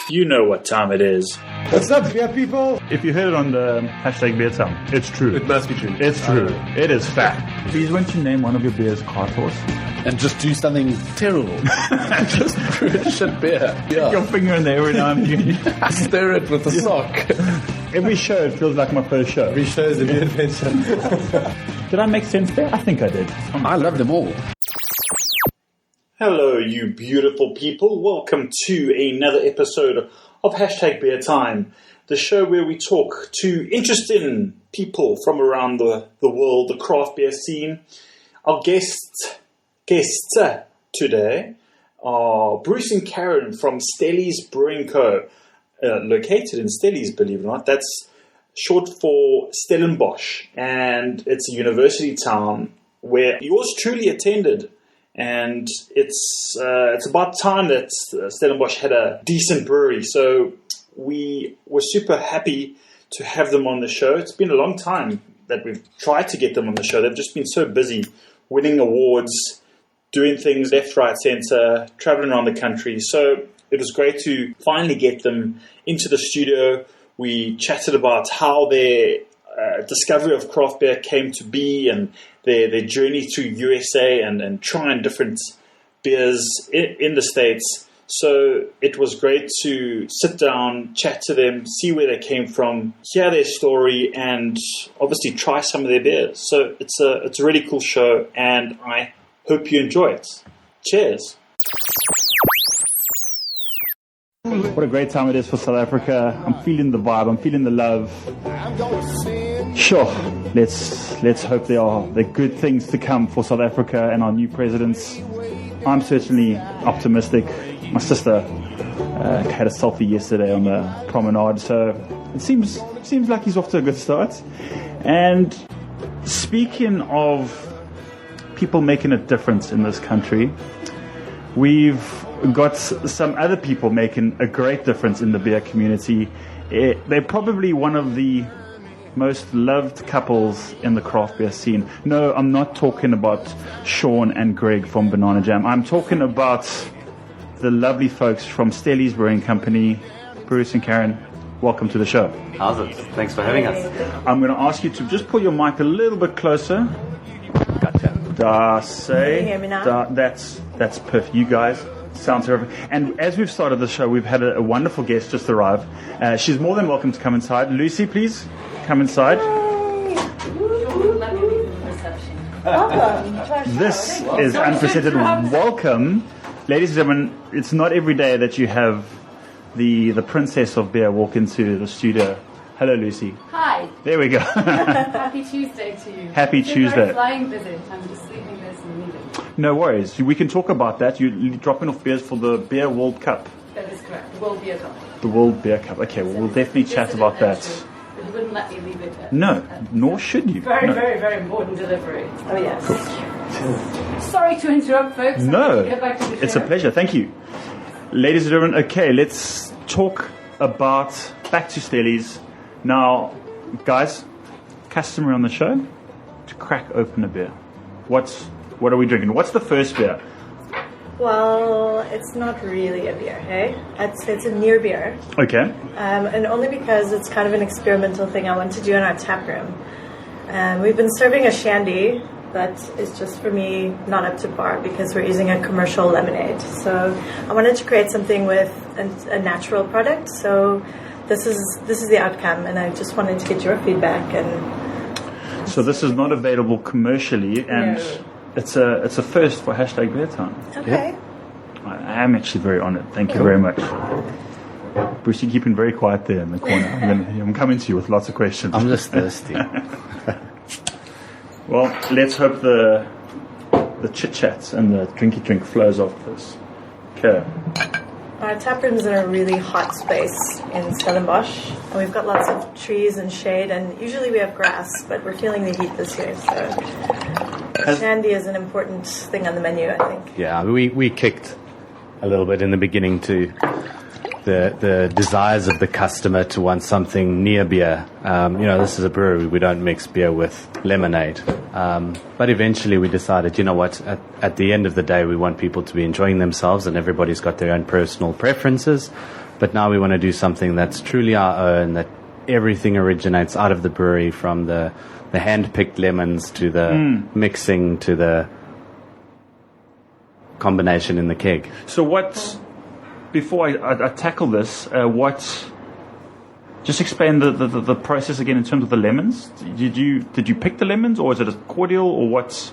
You know what time it is. What's up, beer people? If you heard it on the hashtag beer time, it's true. It must be true. It's true. It is fact. Please, won't you name one of your beers Cart Horse? And just do something terrible. Just brew a shit beer. Yeah. Your finger in there every now and again. Stir it with a sock. Every show, it feels like my first show. Every show is a new adventure. Did I make sense there? I think I did. I love them all. Hello, you beautiful people. Welcome to another episode of Hashtag Beer Time, the show where we talk to interesting people from around the world, the craft beer scene. Our guests today are Bruce and Karen from Stellies Brewing Co., located in Stellies, believe it or not. That's short for Stellenbosch, and it's a university town where yours truly attended. And it's about time that Stellenbosch had a decent brewery. So we were super happy to have them on the show. It's been a long time that we've tried to get them on the show. They've just been so busy winning awards, doing things left, right, center, traveling around the country. So it was great to finally get them into the studio. We chatted about how their discovery of craft beer came to be and their journey through USA and trying different beers in the States. So it was great to sit down, chat to them, see where they came from, hear their story, and obviously try some of their beers. So it's a really cool show, and I hope you enjoy it. Cheers. What a great time it is for South Africa. I'm feeling the vibe. I'm feeling the love. Sure, let's hope there are good things to come for South Africa and our new presidents. I'm certainly optimistic. My sister had a selfie yesterday on the promenade, so it seems like he's off to a good start. And speaking of people making a difference in this country, we've got some other people making a great difference in the beer community. They're probably one of the most loved couples in the craft beer scene. No, I'm not talking about Sean and Greg from Banana Jam. I'm talking about the lovely folks from Stellies Brewing Company. Bruce and Karen, welcome to the show. How's it? Thanks for having us. I'm going to ask you to just pull your mic a little bit closer. Gotcha. Can you hear me now? That's perfect. You guys sound terrific. And as we've started the show, we've had a wonderful guest just arrive. She's more than welcome to come inside. Lucy, please come inside. This is unprecedented. Welcome. Ladies and gentlemen, it's not every day that you have the princess of beer walk into the studio. Hello, Lucy. Hi. There we go. Happy Tuesday to you. Happy Tuesday. I'm flying visit. I'm just leaving this and leaving. No worries. We can talk about that. You're dropping off beers for the Beer World Cup. That is correct. The World Beer Cup. The World Beer Cup. Okay, well, we'll definitely chat about that. But you wouldn't let me leave it. No, nor should you. Very, no. very, very important delivery. Oh, yes. Cool. Sorry to interrupt, folks. No, get back to the it's show. a pleasure. Thank you. Ladies and gentlemen, okay, let's talk about back to Stellies. Now, guys, customary on the show to crack open a beer. What are we drinking? What's the first beer? Well, it's not really a beer, hey? It's a near beer. Okay. And only because it's kind of an experimental thing I want to do in our tap room. We've been serving a shandy, but it's just for me not up to par because we're using a commercial lemonade. So I wanted to create something with a natural product. So this is the outcome, and I just wanted to get your feedback. And so this is not available commercially, and no. It's a first for Hashtag Beer Time. Okay. I am actually very honoured. Thank you very much. Bruce, you're keeping very quiet there in the corner. I'm coming to you with lots of questions. I'm just thirsty. Well, let's hope the chit-chats and the drinky-drink flows off this. Okay. Our tap room's in a really hot space in Stellenbosch, and we've got lots of trees and shade, and usually we have grass, but we're feeling the heat this year, so shandy is an important thing on the menu, I think. Yeah, we kicked a little bit in the beginning to the desires of the customer to want something near beer. This is a brewery. We don't mix beer with lemonade. But eventually we decided, you know what, at the end of the day, we want people to be enjoying themselves, and everybody's got their own personal preferences. But now we want to do something that's truly our own, that everything originates out of the brewery, from the hand-picked lemons to the mixing to the combination in the keg. So before I tackle this, just explain the process again in terms of the lemons. Did you pick the lemons, or is it a cordial, or what's?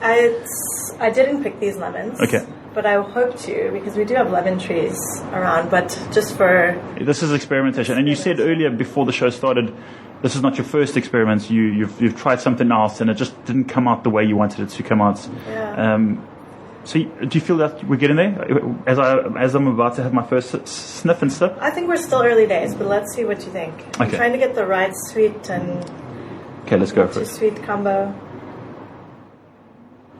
I didn't pick these lemons. Okay. But I hope to, because we do have lemon trees around, but just for... This is experimentation. And you said earlier, before the show started, this is not your first experiment. You've tried something else, and it just didn't come out the way you wanted it to come out. Yeah. So do you feel that we're getting there? As I'm about to have my first sniff and sip? I think we're still early days, but let's see what you think. I'm Okay. trying to get the right sweet and Okay, let's go for it. sweet combo.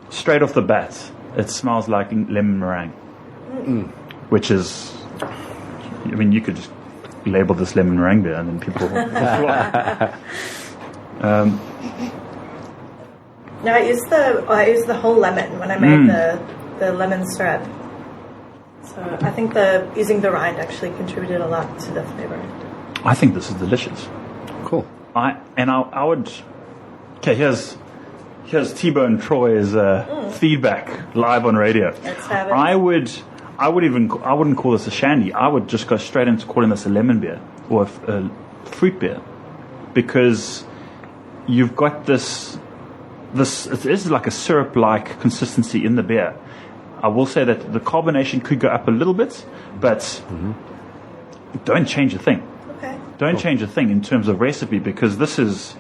Straight off the bat, it smells like lemon meringue, which is, I mean, you could just label this lemon meringue beer, and then people. No, I used the whole lemon when I made the lemon syrup. So I think using the rind actually contributed a lot to the flavor. I think this is delicious. Cool. I would. Okay, here's T-Bone Troy's feedback live on radio. Let's have it. I wouldn't call this a shandy. I would just go straight into calling this a lemon beer or a fruit beer, because you've got this. It is like a syrup-like consistency in the beer. I will say that the carbonation could go up a little bit, but don't change a thing. Okay. Don't change a thing in terms of recipe, because this is,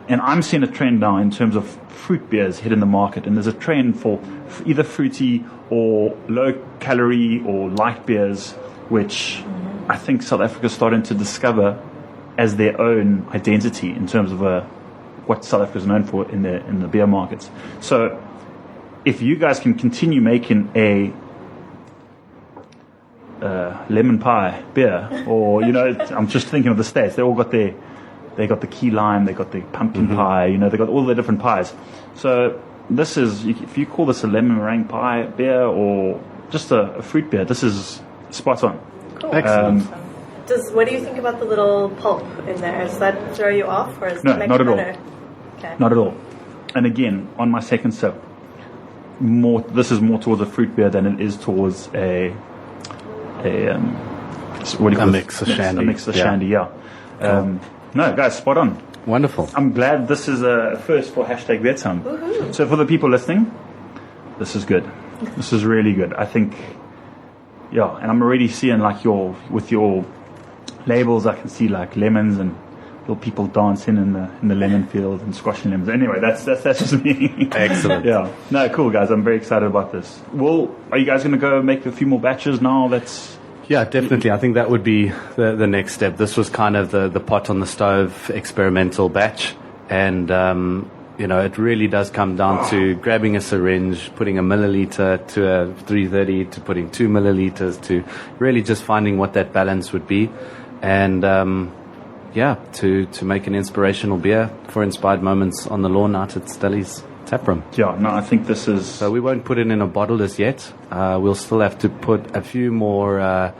and I'm seeing a trend now in terms of fruit beers hitting the market, and there's a trend for either fruity or low-calorie or light beers, which I think South Africa's starting to discover as their own identity in terms of what South Africa is known for in the beer markets. So if you guys can continue making a lemon pie beer, or I'm just thinking of the States, they got the key lime, they got the pumpkin pie, they got all the different pies. So this is, if you call this a lemon meringue pie beer or just a fruit beer, this is spot on. Cool. Excellent. What do you think about the little pulp in there? Does that throw you off, or is No, that make not it at all. better? Okay. Not at all. And again, on my second sip, this is more towards a fruit beer than it is towards what do you call it? mix of shandy. A mix of Yeah. shandy, yeah. No, guys, spot on. Wonderful. I'm glad this is a first for Hashtag Beer Time. Woohoo. So for the people listening, this is good. This is really good. I think, yeah, and I'm already seeing with your labels, I can see like lemons and little people dancing in the lemon field and squashing lemons. Anyway, that's just me. Excellent. Yeah. No, cool guys. I'm very excited about this. Well, are you guys going to go make a few more batches now? Yeah, definitely. I think that would be the next step. This was kind of the pot on the stove experimental batch. And, it really does come down to grabbing a syringe, putting a milliliter to a 330 to putting 2 milliliters, to really just finding what that balance would be. And, to make an inspirational beer for inspired moments on the lawn out at Stelly's Taproom. Yeah, no, I think this is... So we won't put it in a bottle as yet. We'll still have to put a few more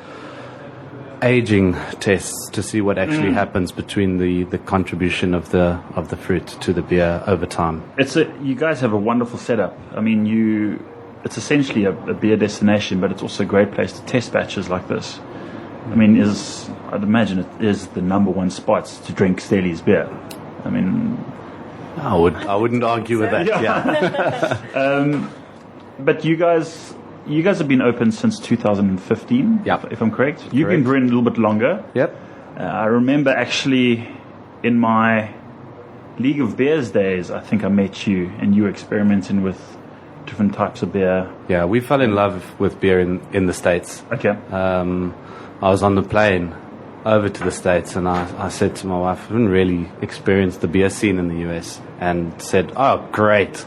aging tests to see what actually happens between the contribution of the fruit to the beer over time. You guys have a wonderful setup. I mean, it's essentially a beer destination, but it's also a great place to test batches like this. I mean, I'd imagine it is the number one spot to drink Stelly's beer. I mean... I wouldn't argue with that. Yeah. But you guys have been open since 2015, if I'm correct. You've been brewing a little bit longer. Yep. I remember actually in my League of Beers days, I think I met you, and you were experimenting with different types of beer. Yeah, we fell in love with beer in the States. Okay. I was on the plane over to the States, and I said to my wife, I haven't really experienced the beer scene in the US, and said, oh, great.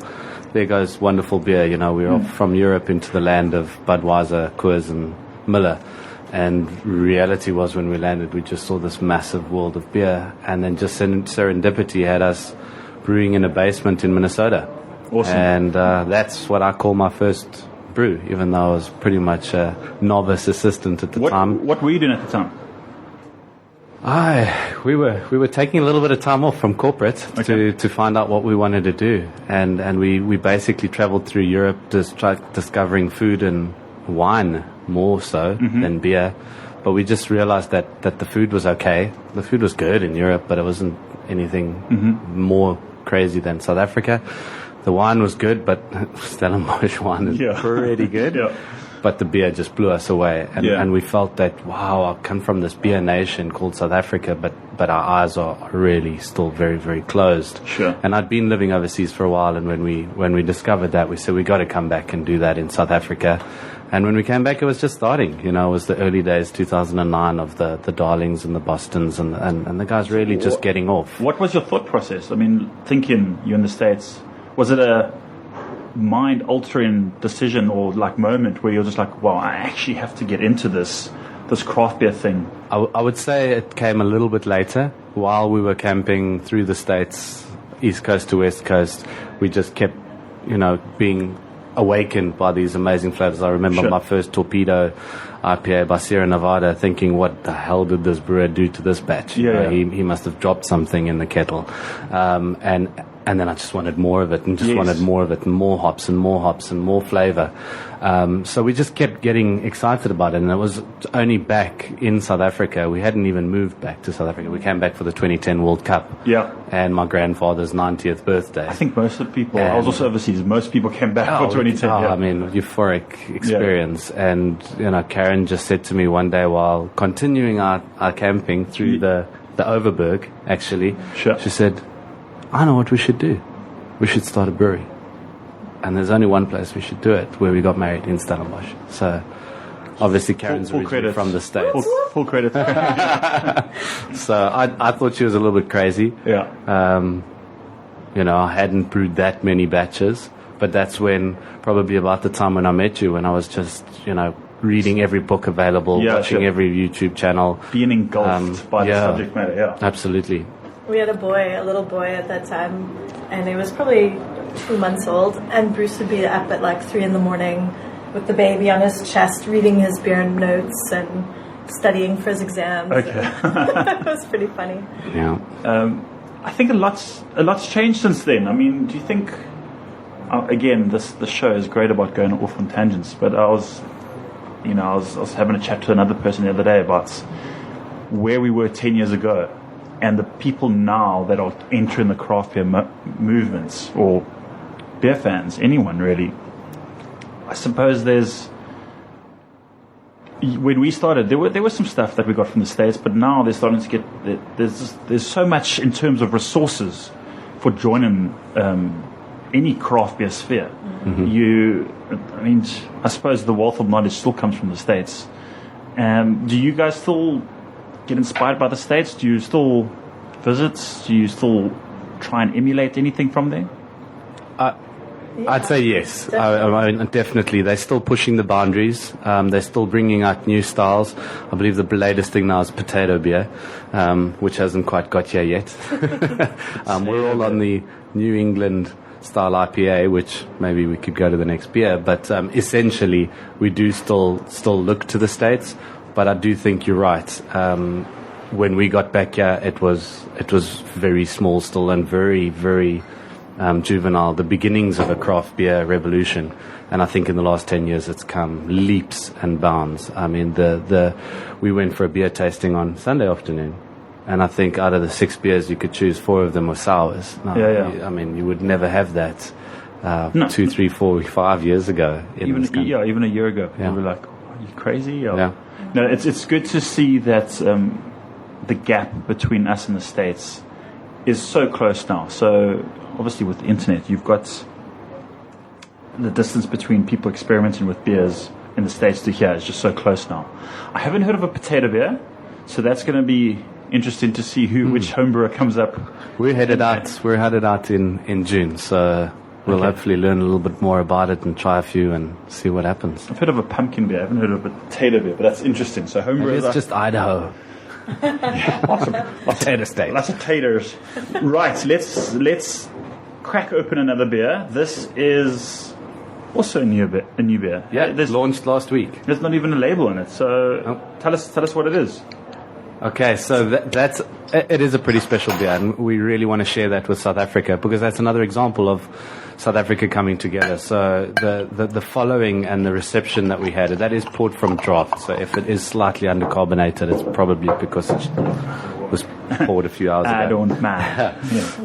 There goes wonderful beer. We're off from Europe into the land of Budweiser, Coors, and Miller. And reality was when we landed, we just saw this massive world of beer, and then just serendipity had us brewing in a basement in Minnesota. Awesome. And that's what I call my first brew, even though I was pretty much a novice assistant at the time. What were you doing at the time? We were taking a little bit of time off from corporate to find out what we wanted to do, and we basically traveled through Europe, just discovering food and wine more so than beer. But we just realized that the food was okay. The food was good in Europe, but it wasn't anything more crazy than South Africa. The wine was good, but Stellenbosch wine is pretty good. Yeah. But the beer just blew us away. And we felt that, wow, I come from this beer nation called South Africa, but our eyes are really still very, very closed. Sure. And I'd been living overseas for a while, and when we discovered that, we said, we got to come back and do that in South Africa. And when we came back, it was just starting. You know, it was the early days, 2009, of the Darlings and the Bostons, and the guys really just getting off. What was your thought process? I mean, thinking you're in the States, was it a mind-altering decision or like moment where you're just like, wow, I actually have to get into this craft beer thing? I would say it came a little bit later. While we were camping through the States, East Coast to West Coast, we just kept, being awakened by these amazing flavors. I remember my first Torpedo IPA by Sierra Nevada, thinking, what the hell did this brewer do to this batch? He must have dropped something in the kettle. And then I just wanted more of it, and wanted more of it, and more hops and more hops and more flavor. So we just kept getting excited about it, and it was only back in South Africa. We hadn't even moved back to South Africa. We came back for the 2010 World Cup. Yeah. And my grandfather's 90th birthday. I think most of the people, I was also overseas, most people came back for 2010. I mean, euphoric experience. Yeah. And, Karen just said to me one day while continuing our camping through the Overberg, actually, she said, I know what we should do. We should start a brewery. And there's only one place we should do it, where we got married in Stellenbosch. So, obviously, Karen's originally from the States. Full credit. So, I thought she was a little bit crazy. Yeah. I hadn't brewed that many batches. But that's when, probably about the time when I met you, when I was just, reading every book available, watching every YouTube channel. Being engulfed by the subject matter, Absolutely. We had a little boy at that time, and he was probably 2 months old, and Bruce would be up at like 3 a.m. with the baby on his chest, reading his beer notes and studying for his exams. Okay. It was pretty funny. Yeah. I think a lot's changed since then. I mean, do you think, again, the show is great about going off on tangents, but I was having a chat to another person the other day about where we were 10 years ago. And the people now that are entering the craft beer movements, or beer fans, anyone really, I suppose when we started, there was some stuff that we got from the States, but now they're starting to get, there's so much in terms of resources for joining any craft beer sphere. I suppose the wealth of knowledge still comes from the States. Do you guys still get inspired by the States? Do you still visit? Do you still try and emulate anything from there? I'd say yes. Definitely. They're still pushing the boundaries. They're still bringing out new styles. I believe the latest thing now is potato beer, which hasn't quite got here yet. We're all on the New England style IPA, which maybe we could go to the next beer. But essentially, we do still look to the States. But I do think you're right. When we got back here, it was very small still and very, very juvenile. The beginnings of a craft beer revolution, and I think in the last 10 years it's come leaps and bounds. I mean, we went for a beer tasting on Sunday afternoon, and I think out of the 6 beers you could choose 4 of them were sours. I mean, you would never have that 2, 3, 4, 5 years ago. Even a year ago, you were like, "Are you crazy?" Or, yeah. No, it's good to see that the gap between us and the States is so close now. So obviously with the internet, you've got the distance between people experimenting with beers in the States to here is just so close now. I haven't heard of a potato beer, so that's going to be interesting to see which homebrewer comes up. We're headed out in June, so We'll Okay. hopefully learn a little bit more about it and try a few and see what happens. I've heard of a pumpkin beer. I haven't heard of a potato beer, but that's interesting. So Maybe homebrewers it's just Idaho. Potato state. lots of taters. Right, let's crack open another beer. This is also a new beer. Yeah, There's launched last week. There's not even a label on it. So Nope. tell us what it is. Okay, so it is a pretty special beer, and we really want to share that with South Africa because that's another example of South Africa coming together. So the following and the reception that we had, that is poured from draft. So if it is slightly undercarbonated, it's probably because it was poured a few hours ago. I don't mind.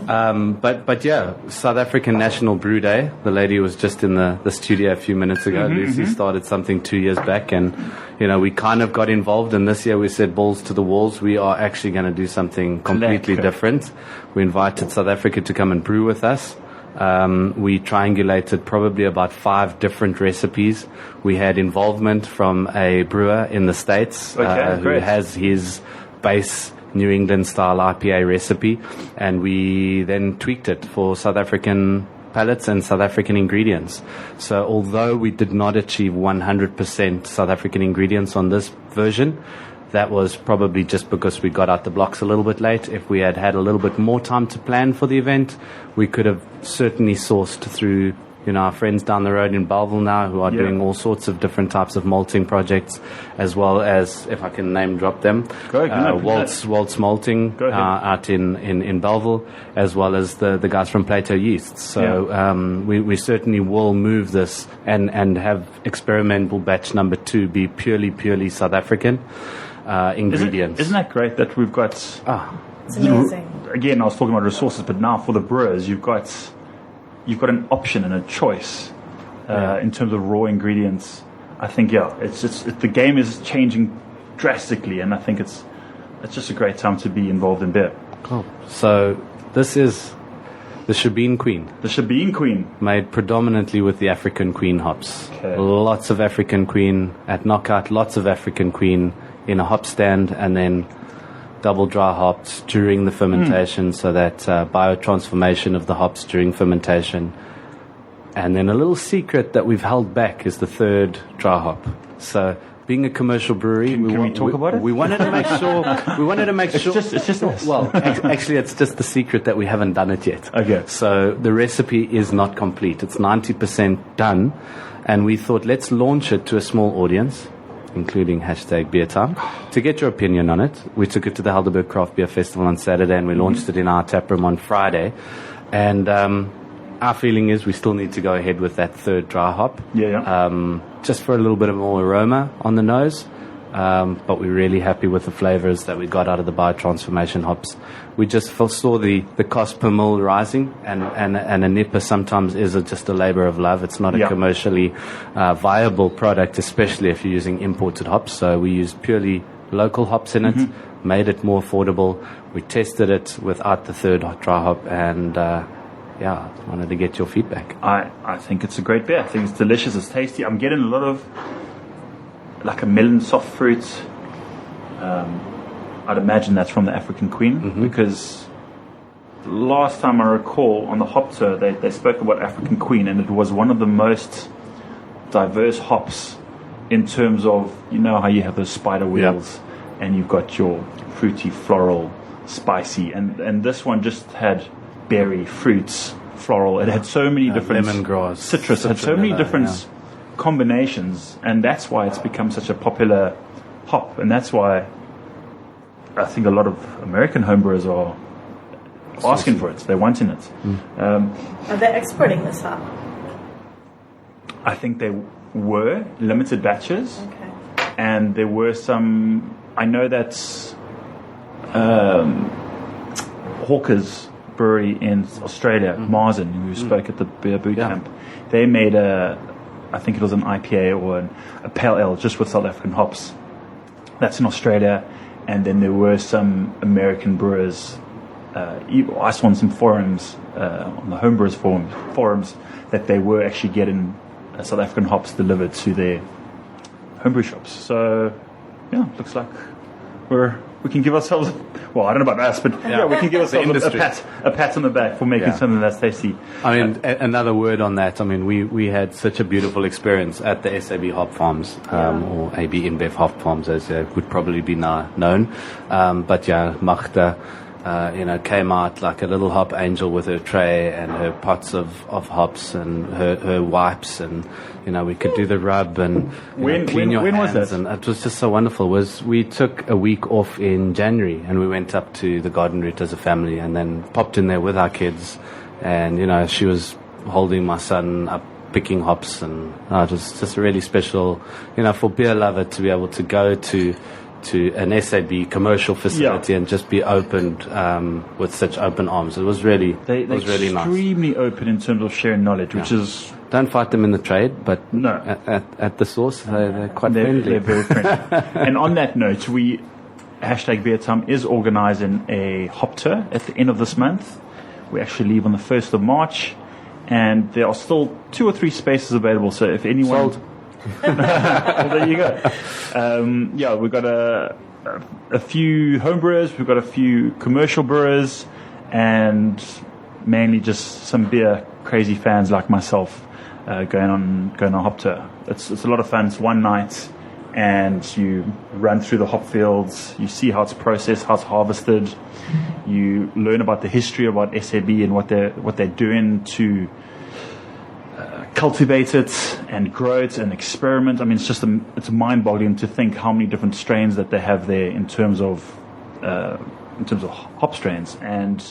Yeah. But yeah, South African National Brew Day. The lady was just in the studio a few minutes ago. Lucy started something 2 years back, and we kind of got involved. And this year we said balls to the walls. We are actually going to do something completely Lekker. different. We invited South Africa to come and brew with us. We triangulated probably about 5 different recipes. We had involvement from a brewer in the States who great. has his base New England style IPA recipe, and we then tweaked it for South African palates and South African ingredients. So although we did not achieve 100% South African ingredients on this version, that was probably just because we got out the blocks a little bit late. If we had had a little bit more time to plan for the event, we could have certainly sourced through our friends down the road in Belleville now who are doing all sorts of different types of malting projects, as well as, if I can name drop them, Go ahead, Waltz Malting Go ahead. out in Belleville, as well as the guys from Plato Yeast. So we certainly will move this and have experimental batch number 2 be purely South African ingredients. Isn't that great that we've got... It's amazing. Again, I was talking about resources, but now for the brewers, you've got an option and a choice in terms of raw ingredients. I think the game is changing drastically, and I think it's just a great time to be involved in beer. Cool. So this is the Shebeen Queen, The Shebeen Queen. made predominantly with the African Queen hops. Okay. Lots of African Queen at Knockout, lots of African Queen in a hop stand, and then double dry hopped during the fermentation, so that biotransformation of the hops during fermentation. And then a little secret that we've held back is the 3rd dry hop. So being a commercial brewery, Can we talk about it? We wanted to make sure. It's just us. Well, actually, it's just the secret that we haven't done it yet. Okay. So the recipe is not complete. It's 90% done, and we thought let's launch it to a small audience, including #BeerTime, to get your opinion on it. We took it to the Helderberg Craft Beer Festival on Saturday, and we launched it in our taproom on Friday. And our feeling is we still need to go ahead with that 3rd dry hop. Just for a little bit of more aroma on the nose. But we're really happy with the flavors that we got out of the biotransformation hops. We just saw the cost per mil rising, and a nipper sometimes is just a labor of love. It's not a commercially viable product, especially if you're using imported hops. So we used purely local hops in it, made it more affordable. We tested it without the 3rd dry hop, and wanted to get your feedback. I think it's a great beer. I think it's delicious. It's tasty. I'm getting a lot of like a melon soft fruit. I'd imagine that's from the African Queen, because last time I recall on the hop tour they spoke about African Queen, and it was one of the most diverse hops in terms of, how you have those spider wheels and you've got your fruity, floral, spicy, and this one just had berry, fruits, floral. It had so many different lemongrass, citrus. It had so many different combinations, and that's why it's become such a popular hop, and that's why I think a lot of American homebrewers are asking for it. They're wanting it. Are they exporting this hop? I think they were limited batches, Okay. and there were some. I know that Hawker's Brewery in Australia, Marzen, who spoke at the Beer Boot Camp, they made I think it was an IPA or a Pale Ale just with South African hops. That's in Australia, and then there were some American brewers. I saw on some forums, on the homebrewers forums, that they were actually getting South African hops delivered to their homebrew shops. So, looks like we're give ourselves, well, I don't know about us, but we can give ourselves a pat on the back for making something that's tasty. I mean, another word on that. I mean, we had such a beautiful experience at the SAB Hop Farms, or AB InBev Hop Farms, as would probably be now known. But yeah, Magda, came out like a little hop angel with her tray and her pots of hops and her wipes, and we could do the rub and clean your hands. Was that? And it was just so wonderful. We took a week off in January and we went up to the garden route as a family, and then popped in there with our kids, and she was holding my son up, picking hops, and it was just really special, for beer lover to be able to go to an SAB commercial facility and just be opened with such open arms. It was really They're really nice. Extremely open in terms of sharing knowledge, which is... Don't fight them in the trade, but no. At the source, they're quite friendly. They're very friendly. And on that note, #BeerTime is organising a hop tour at the end of this month. We actually leave on the 1st of March, and there are still 2 or 3 spaces available, so if anyone... Sold. Well, there you go. We've got a few home brewers, we've got a few commercial brewers, and mainly just some beer crazy fans like myself going on hop tour. It's a lot of fun. It's one night, and you run through the hop fields. You see how it's processed, how it's harvested. You learn about the history about SAB and what they're doing to cultivate it and grow it and experiment. I mean, it's mind-boggling to think how many different strains that they have there in terms of hop strains. And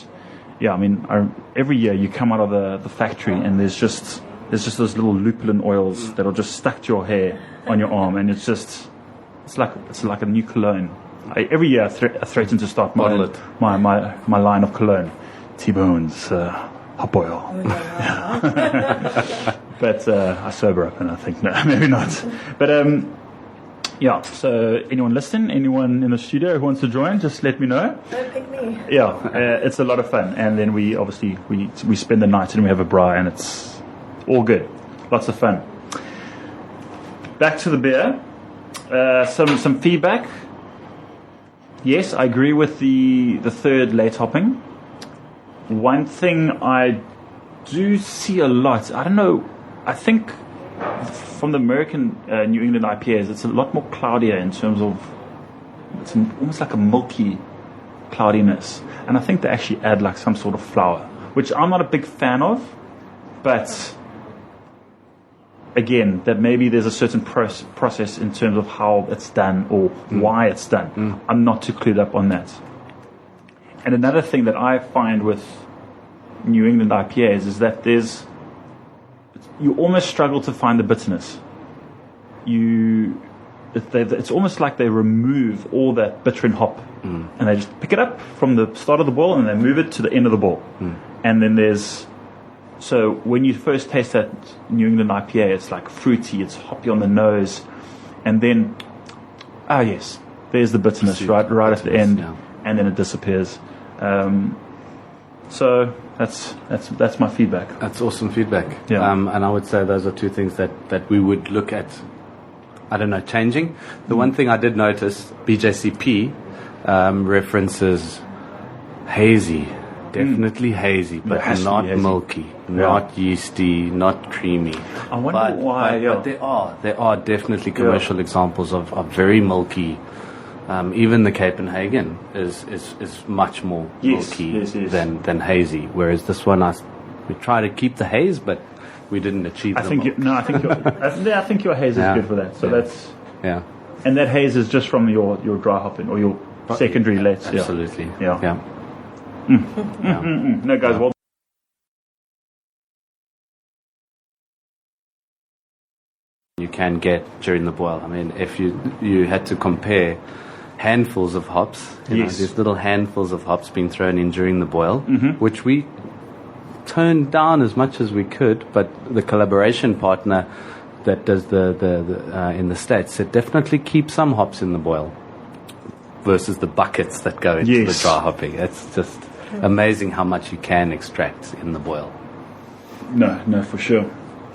I mean, every year you come out of the factory and there's just those little lupulin oils that are just stuck to your hair on your arm, and it's like a new cologne. Every year I threaten to start my line of cologne, T-Bones hop oil. But I sober up and I think, no, maybe not. But so anyone listening, anyone in the studio who wants to join, just let me know. Don't pick me. It's a lot of fun. And then we obviously we spend the night and we have a braai, and it's all good. Lots of fun. Back to the beer. Some feedback. Yes, I agree with the third late hopping. One thing I do see a lot, I don't know, I think from the American New England IPAs, it's a lot more cloudier in terms of, it's almost like a milky cloudiness. And I think they actually add like some sort of flour, which I'm not a big fan of, but again, that maybe there's a certain process in terms of how it's done or why it's done. I'm not too clued up on that. And another thing that I find with New England IPAs is that you almost struggle to find the bitterness. It's almost like they remove all that bitter in hop, and they just pick it up from the start of the boil and they move it to the end of the boil. And then so when you first taste that New England IPA, it's like fruity, it's hoppy on the nose, and then yes, there's the bitterness right at the end, and then it disappears. So that's my feedback. That's awesome feedback. Yeah. And I would say those are 2 things that we would look at, I don't know, changing. The one thing I did notice, BJCP references hazy, definitely hazy, but not milky, not yeasty, not creamy. I wonder why. But there are definitely commercial examples of very milky. Even the Copenhagen is much more milky than hazy, whereas this one we try to keep the haze, but we didn't achieve. I think your haze is good for that. So that's and that haze is just from your dry hopping or your secondary lets. Absolutely. Yeah. No, guys. Well. You can get during the boil. I mean, if you had to compare handfuls of hops, these little handfuls of hops being thrown in during the boil, which we toned down as much as we could, but the collaboration partner that does the in the States said definitely keep some hops in the boil versus the buckets that go into the dry hopping. It's just amazing how much you can extract in the boil. No, for sure.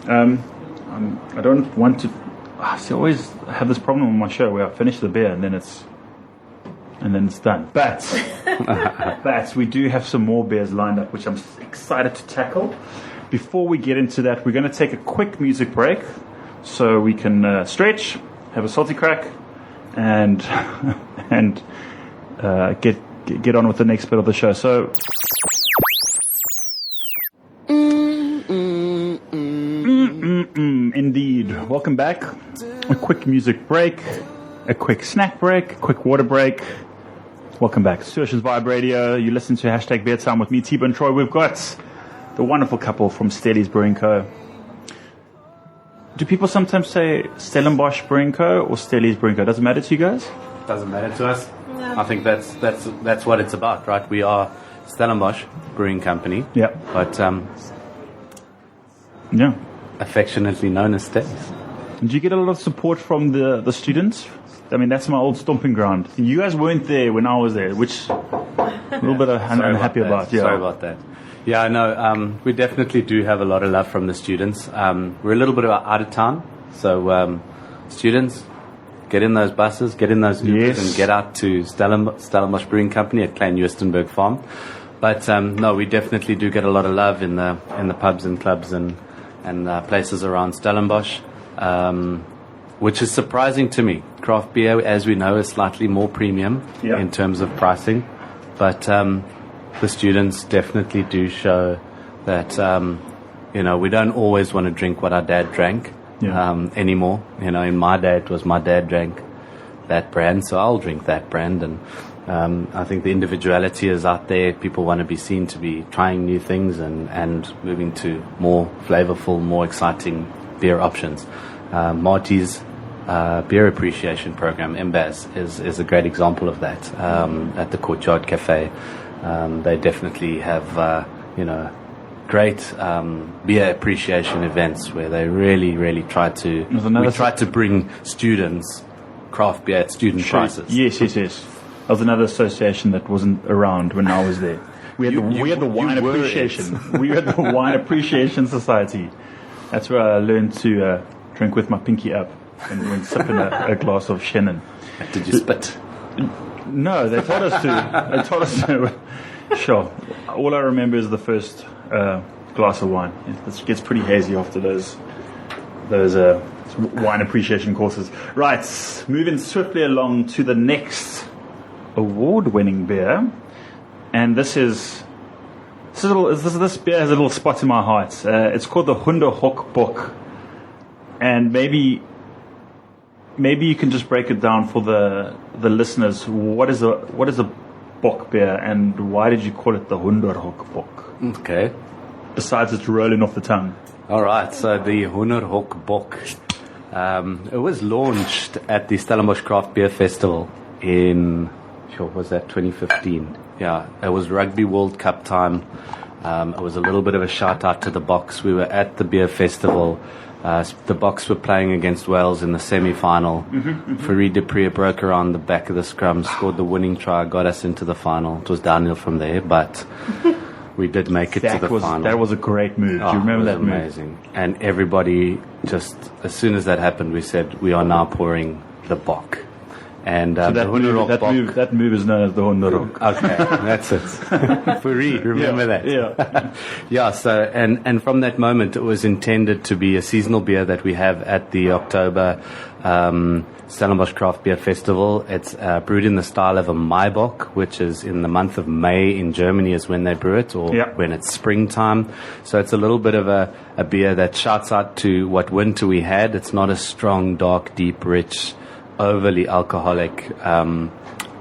I don't want to. I always have this problem on my show where I finish the beer and then it's and then it's done. But we do have some more beers lined up, which I'm excited to tackle. Before we get into that, we're going to take a quick music break so we can stretch, have a salty crack, and get on with the next bit of the show. So. Indeed. Welcome back. A quick music break, a quick snack break, a quick water break. Welcome back. Suresh Vibe Radio. You listen to Hashtag Beer Time with me, Tibo and Troy. We've got the wonderful couple from Stellies Brewing Co. Do people sometimes say Stellenbosch Brewing Co. or Stellies Brewing Co.? Does it matter to you guys? Doesn't matter to us. No. I think that's what it's about, right? We are Stellenbosch Brewing Company. Yeah. But Yeah. affectionately known as Stellies. Did you get a lot of support from the students? I mean, that's my old stomping ground. You guys weren't there when I was there, which a little bit unhappy about. Yeah. Sorry about that. Yeah, no, we definitely do have a lot of love from the students. We're a little bit out of town, so students, get in those buses, get in those Ubers, Yes. and get out to Stellenbosch Brewing Company at Klein Justenburg Farm. But no, we definitely do get a lot of love in the pubs and clubs and places around Stellenbosch, which is surprising to me. Craft beer, as we know, is slightly more premium Yeah. in terms of pricing, but the students definitely do show that we don't always want to drink what our dad drank anymore. In my day, it was my dad drank that brand, so I'll drink that brand. And I think the individuality is out there. People want to be seen to be trying new things and moving to more flavorful, more exciting beer options. Marty's Beer Appreciation Program, MBAS, is a great example of that. At the Courtyard Cafe, they definitely have great beer appreciation events where they really try to bring students craft beer at student prices. Yes. That was another association that wasn't around when I was there. We had the Wine Appreciation. We had the Wine Appreciation Society. That's where I learned to drink with my pinky up and sipping a glass of Shannon. Did you spit? No, they told us to. Sure. All I remember is the first glass of wine. It gets pretty hazy after those wine appreciation courses. Right, moving swiftly along to the next award-winning beer, and this beer has a little spot in my heart. It's called the Hoenderhok, and maybe you can just break it down for the listeners. What is a bock beer, and why did you call it the Hoenderhok? Okay. Besides it's rolling off the tongue. All right, so the Hoenderhok Bock. It was launched at the Stellenbosch Craft Beer Festival in, was that 2015? Yeah, it was Rugby World Cup time. It was a little bit of a shout out to the Boks. We were at the beer festival. The Boks were playing against Wales in the semi-final. Farid Dupree broke around the back of the scrum, scored the winning try, got us into the final. It was downhill from there, but we did make it to the final. That was a great move. Do you remember that move? Amazing. And everybody just, as soon as that happened, we said, we are now pouring the Bock. And so that move is known as the Hoenderhok. Okay, that's it. Farid, remember that? Yeah. Yeah, so, and from that moment, it was intended to be a seasonal beer that we have at the October Stellenbosch Craft Beer Festival. It's brewed in the style of a Maibock, which is in the month of May in Germany is when they brew it, or when it's springtime. So it's a little bit of a beer that shouts out to what winter we had. It's not a strong, dark, deep, rich, overly alcoholic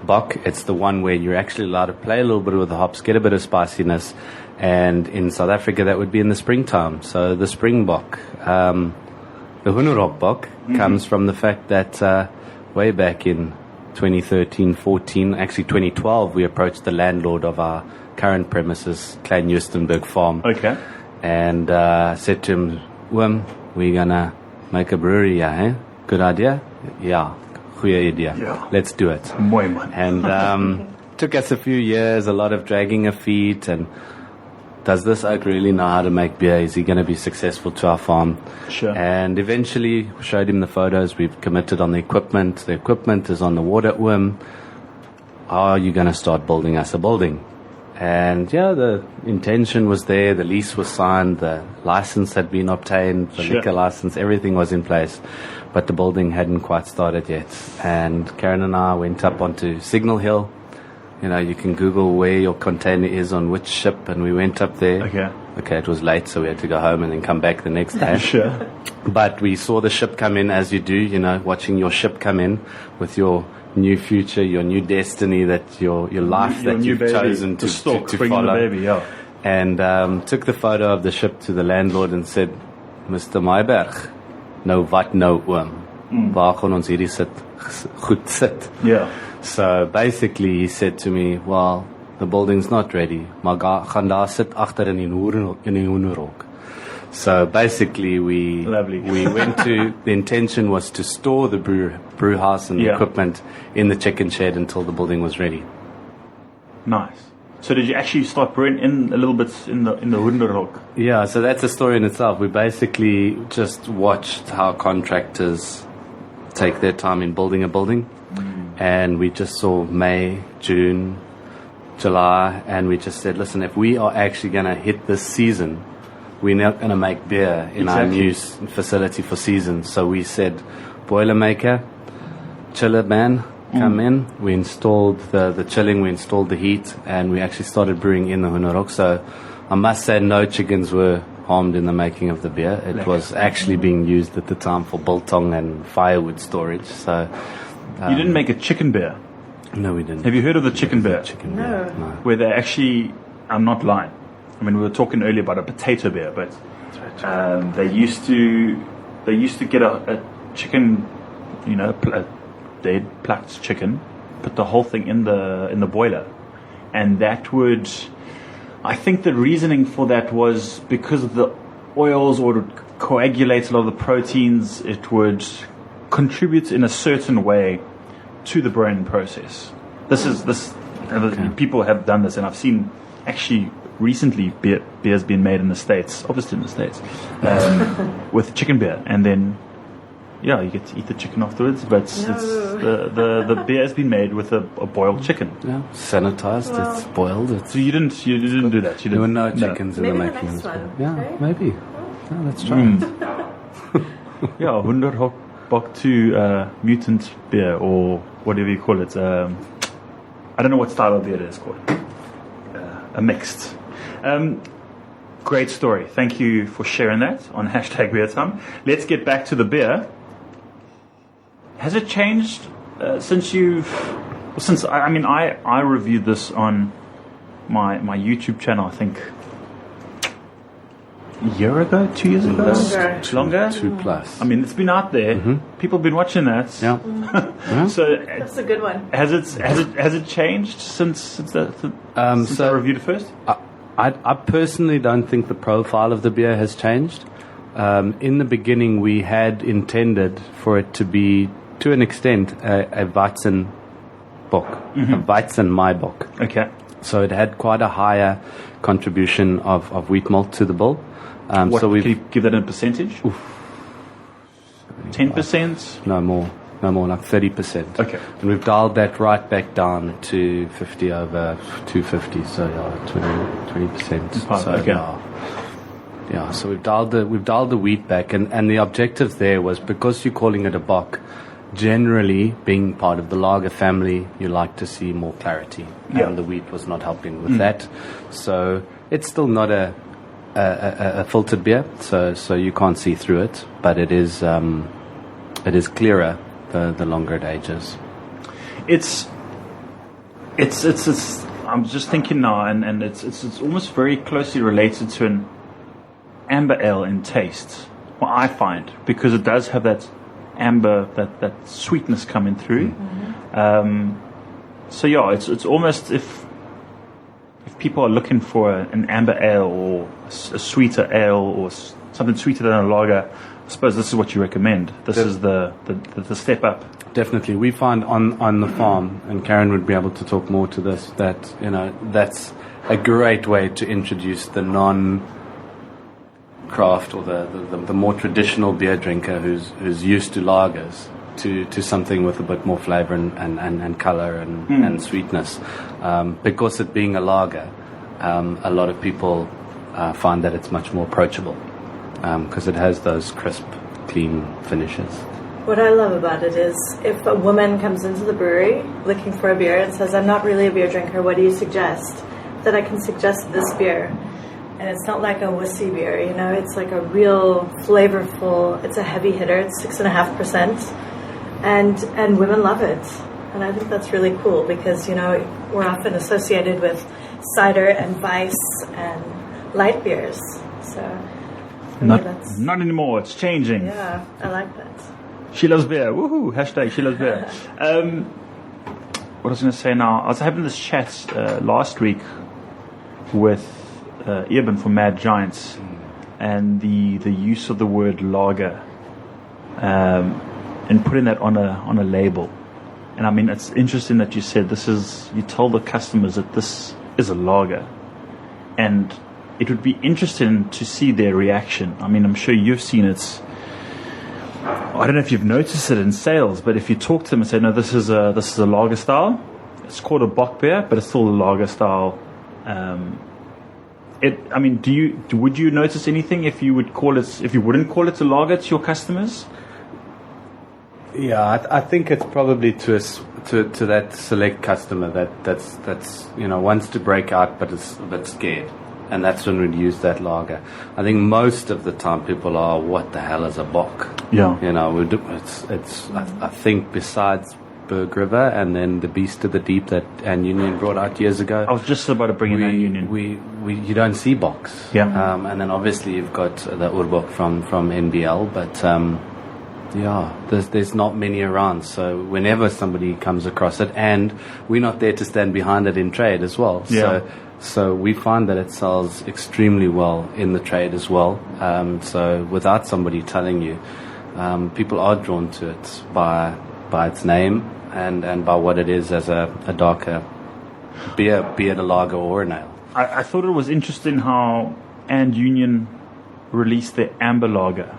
bock. It's the one where you're actually allowed to play a little bit with the hops, get a bit of spiciness, and in South Africa that would be in the springtime. So the spring bock, the Hoenderhok bock, comes from the fact that way back in 2013-14, actually 2012, we approached the landlord of our current premises, Klein Justenburg Farm. Okay. And said to him, Wim, we're gonna make a brewery, yeah, eh? Good idea? Yeah. Goeie idea. Yeah. Let's do it. Mooi man. And took us a few years, a lot of dragging of feet, and does this oak really know how to make beer? Is he going to be successful to our farm? Sure. And eventually showed him the photos. We've committed on the equipment. The equipment is on the water at Wim. are you going to start building us a building? And yeah, the intention was there, the lease was signed, the license had been obtained, the liquor license, everything was in place, but the building hadn't quite started yet. And Karen and I went up onto Signal Hill. You know, you can Google where your container is on which ship, and we went up there. Okay, it was late, so we had to go home and then come back the next day. Sure. But we saw the ship come in, as you do, you know, watching your ship come in with your new future, your new destiny, that your life Your that new you've baby, chosen the to stalk, to bringing follow. the baby, yeah. And took the photo of the ship to the landlord and said, Mr. Meiberg, nou wat nou oom? Waar gaan ons hierdie goed sit? Yeah. So basically he said to me, well, the building's not ready, maar gaan daar sit agter in die hoenderhok. So basically we went to, the intention was to store the brew house and the equipment in the chicken shed until the building was ready. Nice. So did you actually start brewing in a little bit in the hoenderhok? Yeah, so that's a story in itself. We basically just watched how contractors take their time in building a building. And we just saw May, June, July, and we just said, listen, if we are actually going to hit this season, we're not going to make beer in our new facility for seasons. So we said, Boilermaker, chiller man, come in. We installed the chilling, we installed the heat, and we actually started brewing in the hoenderhok. So I must say no chickens were harmed in the making of the beer. It was actually being used at the time for biltong and firewood storage. So you didn't make a chicken beer? No, we didn't. Have you heard of the chicken beer? Chicken beer? No. Where they actually, I'm not lying. I mean, we were talking earlier about a potato beer, but they used to get a chicken, you know, a dead plucked chicken, put the whole thing in the boiler, and that would, I think the reasoning for that was because of the oils, or it would coagulate a lot of the proteins. It would contribute in a certain way to the brewing process. People have done this, and I've seen actually recently beer's been made in the States, obviously in the States, with chicken beer, and then you get to eat the chicken afterwards, but it's the beer has been made with a boiled chicken. Yeah, sanitized, it's boiled. So you didn't do that. There were no chickens in Maybe the the making. next one, Yeah, right? maybe. No, let's try. Yeah, hoenderhok bok to mutant beer, or whatever you call it. I don't know what style of beer it is called. A mixed. Great story. Thank you for sharing that on #BeerTime. Let's get back to the beer. Has it changed since I reviewed this on my YouTube channel, I think a year ago, 2 years ago? Longer? 2+. I mean, it's been out there. People have been watching that. Yeah. So That's a good one. has it changed since I reviewed it first? I personally don't think the profile of the beer has changed. In the beginning, we had intended for it to be, to an extent, a Weizen bock, a Weizen Maibock. Okay. So it had quite a higher contribution of wheat malt to the bill. Can you give that in percentage? 10%? No more, like 30%. Okay. And we've dialed that right back down to 50 over 250, so 20%. So, okay. Yeah, so we've dialed the wheat back, and the objective there was, because you're calling it a bock, generally being part of the lager family, you like to see more clarity, and the wheat was not helping with that. So it's still not a filtered beer, so you can't see through it, but it is clearer the longer it ages. It's I'm just thinking now, and it's almost very closely related to an amber ale in taste. Well, I find, because it does have that amber, that sweetness coming through. So yeah, it's almost if people are looking for an amber ale or a sweeter ale or something sweeter than a lager, I suppose this is what you recommend. This is the step up. Definitely. We find on the farm, and Karen would be able to talk more to this, that, you know, that's a great way to introduce the non-craft or the more traditional beer drinker who's used to lagers to something with a bit more flavor and color and sweetness. Because it being a lager, a lot of people find that it's much more approachable because it has those crisp, clean finishes. What I love about it is if a woman comes into the brewery looking for a beer and says, I'm not really a beer drinker, what do you suggest? That I can suggest this beer. And it's not like a wussy beer, you know, it's like a real flavorful, it's a heavy hitter, it's 6.5%. And women love it. And I think that's really cool because, you know, we're often associated with cider and Weiss and light beers. So, for me, that's... Not anymore, it's changing. Yeah, I like that. She loves beer. Woohoo! Hashtag she loves beer. What I was going to say now, I was having this chat last week with Eben from Mad Giants and the use of the word lager and putting that on a label. And I mean, it's interesting that you said you told the customers that this is a lager. And it would be interesting to see their reaction. I mean, I'm sure you've seen it. I don't know if you've noticed it in sales, but if you talk to them and say, no, this is a lager style, it's called a bock beer, but it's still a lager style. Would you notice anything if you wouldn't call it a lager to your customers? Yeah, I think it's probably to that select customer that's wants to break out but is a bit scared. And that's when we'd use that lager. I think most of the time people are, what the hell is a bock? Yeah. You know, I think besides Berg River and then the Beast of the Deep that Ann Union brought out years ago. I was just about to bring in Ann Union. You don't see bocks. Yeah. And then obviously you've got the Urbock from NBL, but there's not many around. So whenever somebody comes across it, and we're not there to stand behind it in trade as well. Yeah. So we find that it sells extremely well in the trade as well. So without somebody telling you, people are drawn to it by its name and by what it is as a darker beer, be it a lager or an ale. I thought it was interesting how Ann Union released their amber lager.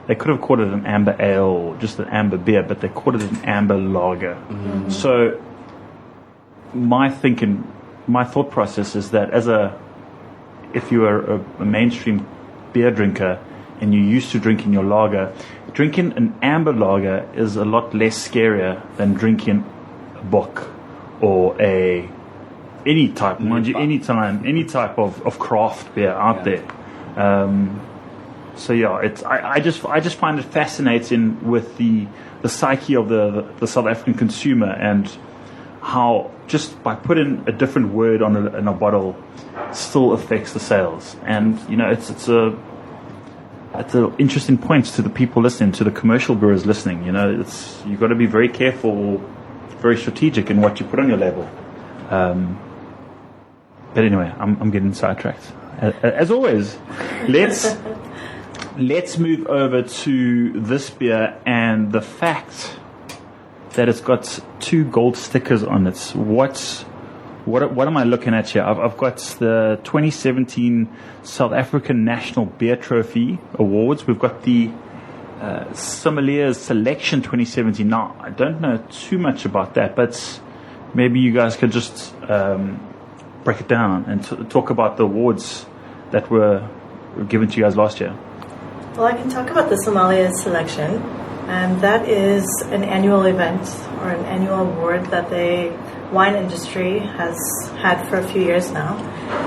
They could have called it an amber ale or just an amber beer, but they called it an amber lager. Mm-hmm. So my thought process is that if you are a mainstream beer drinker and you're used to drinking your lager, drinking an amber lager is a lot less scarier than drinking a bock or any type of craft beer out there. So yeah, I just find it fascinating with the psyche of the South African consumer and how just by putting a different word in a bottle still affects the sales. And you know, it's an interesting point to the people listening, to the commercial brewers listening. You know, you've got to be very careful, very strategic in what you put on your label. But anyway, I'm getting sidetracked. As always, let's move over to this beer and the fact that it's got 2 gold stickers on it. What am I looking at here? I've got the 2017 South African National Beer Trophy Awards. We've got the Sommeliers Selection 2017. Now, I don't know too much about that, but maybe you guys could just break it down and talk about the awards that were given to you guys last year. Well, I can talk about the Sommeliers Selection. And that is an annual event or an annual award that the wine industry has had for a few years now.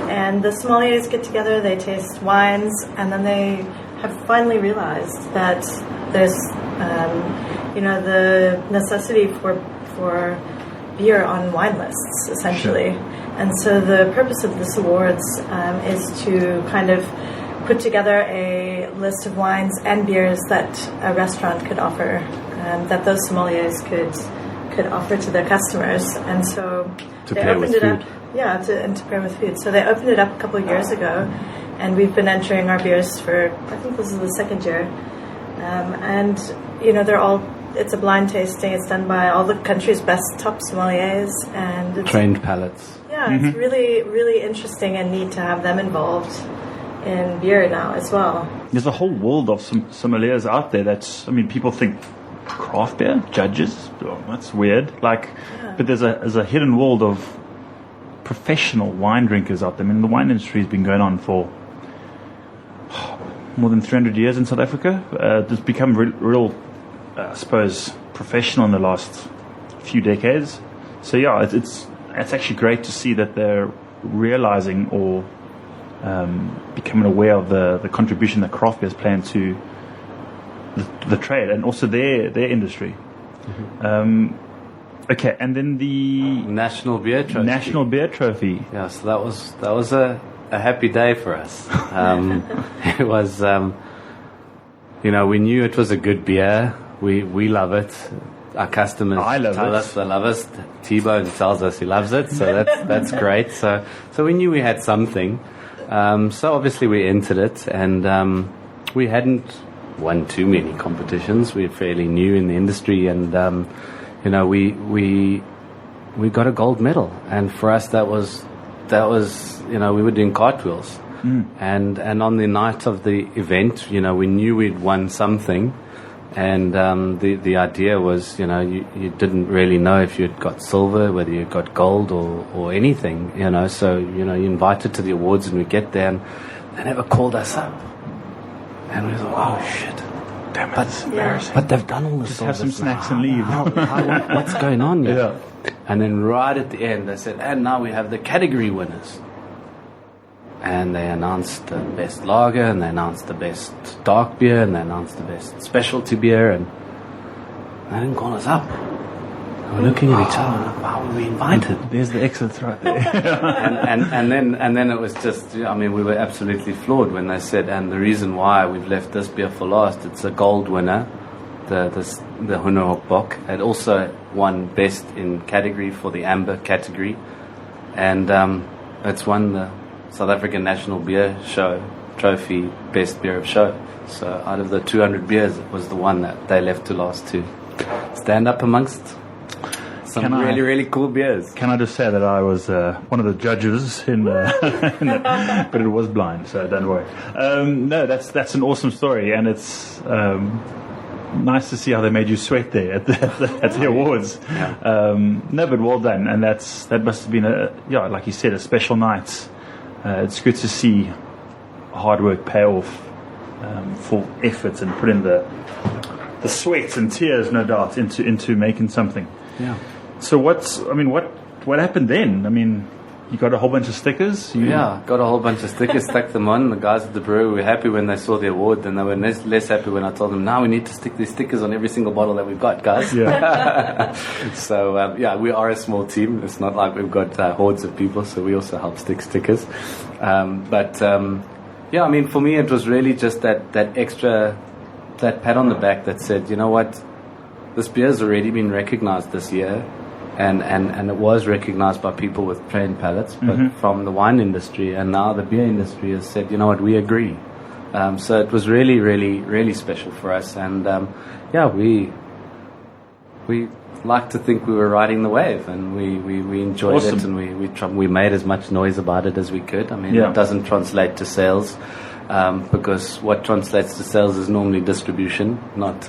And the sommeliers get together, they taste wines, and then they have finally realized that there's, the necessity for beer on wine lists, essentially. Sure. And so the purpose of this awards is to kind of put together a list of wines and beers that a restaurant could offer, that those sommeliers could offer to their customers. And so they opened it up, to pair with food. So they opened it up a couple of years ago, and we've been entering our beers for, I think this is the 2nd year. And you know, it's a blind tasting. It's done by all the country's best top sommeliers and it's, trained palates. Yeah, It's really, really interesting and neat to have them involved in beer now as well. There's a whole world of sommeliers out there people think craft beer judges. Oh, that's weird. Like, but there's a hidden world of professional wine drinkers out there. I mean, the wine industry has been going on for more than 300 years in South Africa. It's become real, I suppose, professional in the last few decades. So yeah, it's actually great to see that they're realizing or becoming aware of the contribution that craft beers play into the trade and also their industry. Okay, and then the National Beer Trophy. National Beer Trophy. Yeah, so that was a happy day for us. It was, we knew it was a good beer. We love it. Our customers tell us they love us. T-Bone tells us he loves it, so that's great. So we knew we had something. So obviously we entered it, and we hadn't won too many competitions. We're fairly new in the industry, and we got a gold medal, and for us that was we were doing cartwheels, and on the night of the event, we knew we'd won something. And the idea was, you didn't really know if you'd got silver, whether you got gold or anything, So, you invited to the awards, and we get there, and they never called us up. And we thought, oh, shit. Damn it, that's embarrassing. But they've done all this. Just have some snacks and leave. What's going on here? Yeah. And then right at the end, they said, and now we have the category winners. And they announced the best lager, and they announced the best dark beer, and they announced the best specialty beer, and they didn't call us up. We're looking at each other, like, wow, were we invited? There's the exits right there. and then it was just, we were absolutely floored when they said, and the reason why we've left this beer for last, it's a gold winner, the Hunderhoek. It also won best in category for the amber category, and it's won the South African National Beer Show Trophy Best Beer of Show. So out of the 200 beers, it was the one that they left to last to stand up amongst some really cool beers. Can I just say that I was one of the judges but it was blind, so don't worry. No, that's an awesome story, and it's nice to see how they made you sweat there at the awards. Yeah. No, but well done, and that must have been like you said, a special night. It's good to see hard work pay off for efforts and put in the sweat and tears, no doubt, into making something. Yeah. So what happened then? I mean, you got a whole bunch of stickers? Got a whole bunch of stickers, stuck them on. The guys at the brewery were happy when they saw the award, and they were less happy when I told them, now we need to stick these stickers on every single bottle that we've got, guys. Yeah. So, we are a small team. It's not like we've got hordes of people, so we also help stick stickers. For me, it was really just that extra, that pat on the back that said, you know what, this beer's already been recognized this year. And it was recognized by people with trained palates, but from the wine industry, and now the beer industry has said, you know what, we agree. So it was really, really, really special for us, and we like to think we were riding the wave, and we enjoyed awesome. it, and we made as much noise about it as we could. It doesn't translate to sales. Because what translates to sales is normally distribution, not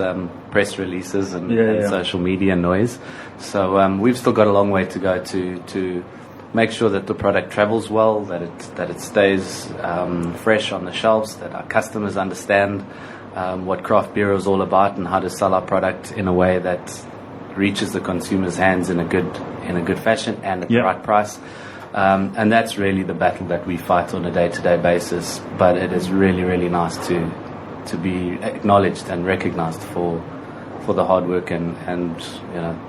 press releases and social media noise. So we've still got a long way to go to make sure that the product travels well, that it stays fresh on the shelves, that our customers understand what craft beer is all about, and how to sell our product in a way that reaches the consumer's hands in a good fashion and at the right price. And that's really the battle that we fight on a day-to-day basis. But it is really, really nice to be acknowledged and recognized for the hard work and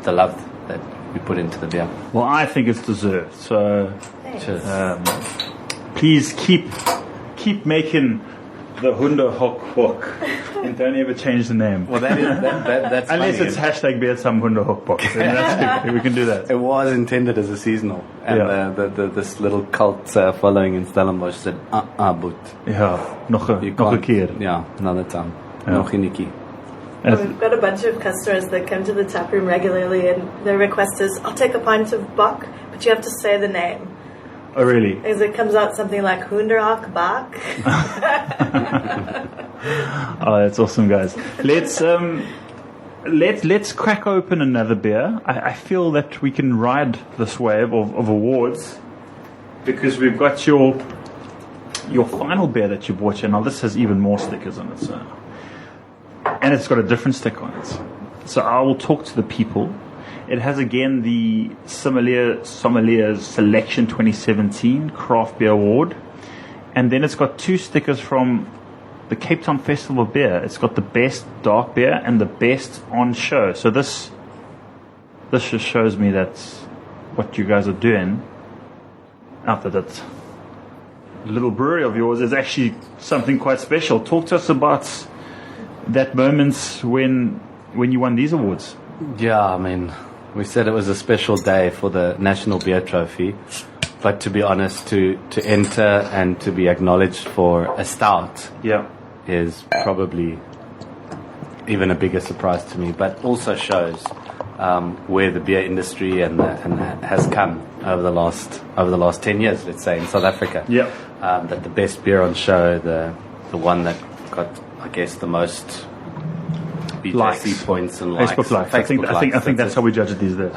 the love that we put into the beer. Well, I think it's deserved. So, cheers. Please keep making the Hunderhoek, and don't ever change the name. Well, that's unless funny. it's hashtag beer some Hunderhoek. Then that's good. We can do that. It was intended as a seasonal, and this little cult following in Stellenbosch said, but nog een keer. Yeah, another time. Nog een keer. We've got a bunch of customers that come to the tap room regularly, and their request is, I'll take a pint of Bach, but you have to say the name. Oh, really? Because it comes out something like Hunderhoek Bach. Oh, that's awesome, guys. Let's let's crack open another beer. I feel that we can ride this wave of awards because we've got your final beer that you bought here. Now this has even more stickers on it, so, and it's got a different sticker on it. So I will talk to the people. It has again the Sommeliers Selection 2017 Craft Beer Award, and then it's got 2 stickers from the Cape Town Festival of Beer. It's got the best dark beer and the best on show. So this just shows me that what you guys are doing out there, that little brewery of yours is actually something quite special. Talk to us about that moment when you won these awards. Yeah, I mean, we said it was a special day for the National Beer Trophy, but to be honest, to enter and to be acknowledged for a stout is probably even a bigger surprise to me, but also shows where the beer industry and has come over the last 10 years, let's say, in South Africa. That the best beer on show, the one that got, I guess, the most BJC points and likes. Facebook likes. I think that's how we judge it these days.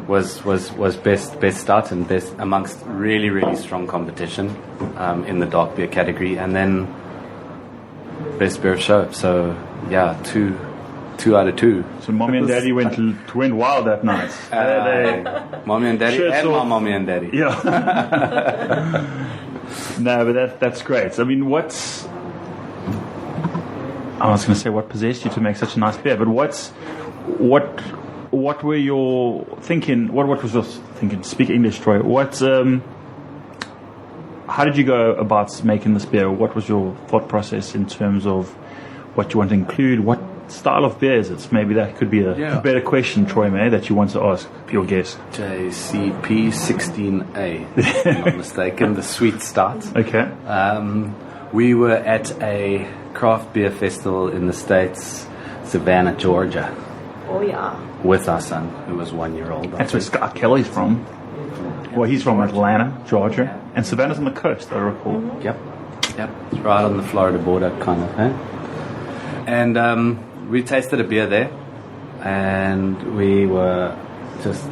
Was best stout and best amongst really, really strong competition in the dark beer category, and then best beer show. So yeah, two out of 2. So mommy and daddy went wild that night. Mommy and daddy Shirts and my off. mommy and daddy. Yeah. No, but that's great. I mean, I was going to say what possessed you to make such a nice beer, but what were your thinking? What was your thinking? Speak English, Troy. How did you go about making this beer? What was your thought process in terms of what you want to include? What style of beer is it? Maybe that could be a better question, Troy May, that you want to ask your guest. JCP 16A, if I'm not mistaken, the sweet start. Okay. We were at a craft beer festival in the States, Savannah, Georgia. Oh, yeah. With our son, who was 1 year old. That's where Scott Kelly's from. Well, he's from Atlanta, Georgia. And Savannah's on the coast, I recall. Yep. It's right on the Florida border, kind of, eh? And we tasted a beer there, and we were just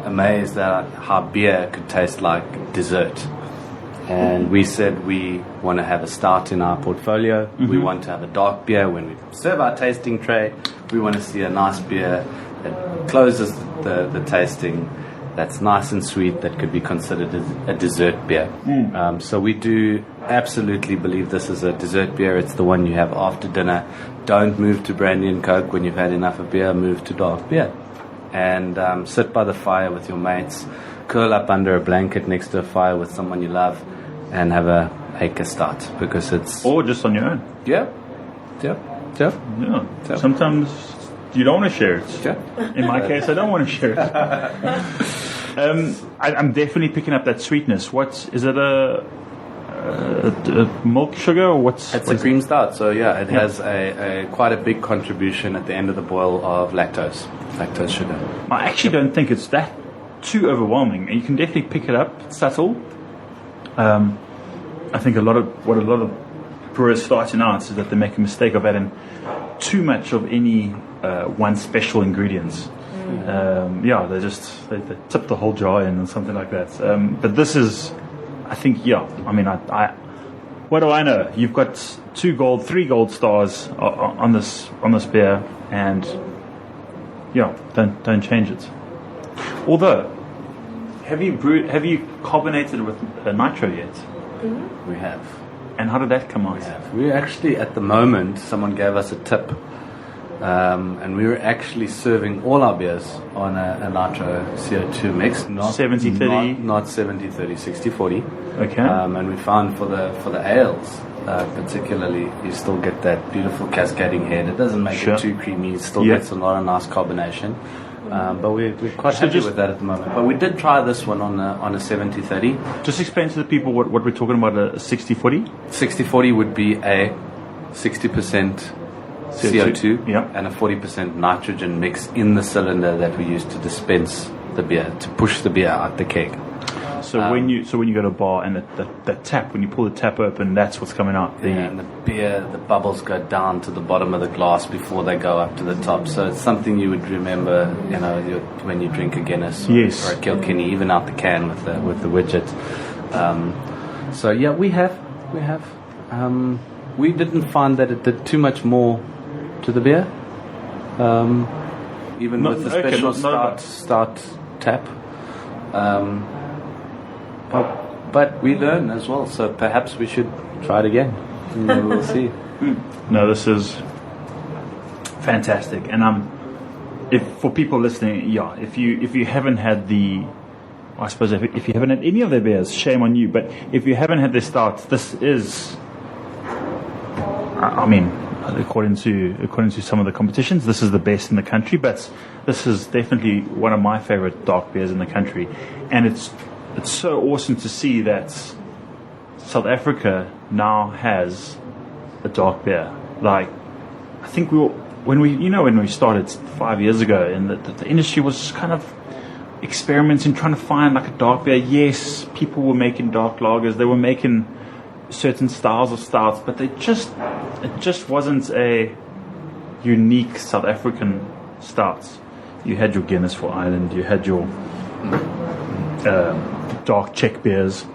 amazed at how beer could taste like dessert. And we said we want to have a stout in our portfolio. Mm-hmm. We want to have a dark beer. When we serve our tasting tray, we want to see a nice beer that closes the tasting, that's nice and sweet, that could be considered a dessert beer. So we do absolutely believe this is a dessert beer. It's the one you have after dinner. Don't move to brandy and coke when you've had enough of beer. Move to dark beer. And sit by the fire with your mates. Curl up under a blanket next to a fire with someone you love and have a acre start, because it's... Or just on your own. Yeah. Sometimes you don't want to share it. Yeah. In my case, I don't want to share it. I'm definitely picking up that sweetness. Is it a milk sugar or what's... It's a cream stout, so yeah, it has a quite a big contribution at the end of the boil of lactose sugar. I actually don't think it's that too overwhelming. You can definitely pick it up. It's subtle. I think a lot of brewers starting out is that they make a mistake of adding too much of any one special ingredients. They tip the whole jar in or something like that. But this is, I think, I mean, I what do I know? You've got 3 gold stars on this beer, and don't change it. Although, have you carbonated with nitro yet? Mm-hmm. We have. And how did that come out? We actually, at the moment, someone gave us a tip, and we were actually serving all our beers on a nitro CO2 mix, not 70-30, not 70-30, 60-40. Okay. And we found for the ales, particularly, you still get that beautiful cascading head. It doesn't make it too creamy. It still gets a lot of nice carbonation. But we're quite happy with that at the moment. But we did try this one on a 70-30. Just explain to the people what we're talking about, a 60-40? 60-40 would be a 60% CO2 and a 40% nitrogen mix in the cylinder that we use to dispense the beer, to push the beer out the keg. So when you go to a bar and the tap, when you pull the tap open, that's what's coming out. And the beer, the bubbles go down to the bottom of the glass before they go up to the top. So it's something you would remember, when you drink a Guinness or a Kilkenny, even out the can with the widget. So yeah, we have. We didn't find that it did too much more to the beer, even with the special start tap. But we learn as well, so perhaps we should try it again. We'll see. No, this is fantastic, and if for people listening, if you haven't had I suppose if you haven't had any of their beers, shame on you. But if you haven't had their start, this is, I mean, according to some of the competitions, this is the best in the country. But this is definitely one of my favorite dark beers in the country, and it's so awesome to see that South Africa now has a dark beer. Like, I think when we started 5 years ago, and the industry was kind of experimenting, trying to find like a dark beer. Yes, people were making dark lagers, they were making certain styles of stouts, but it just wasn't a unique South African stouts. You had your Guinness for Ireland, you had your dark Czech beers,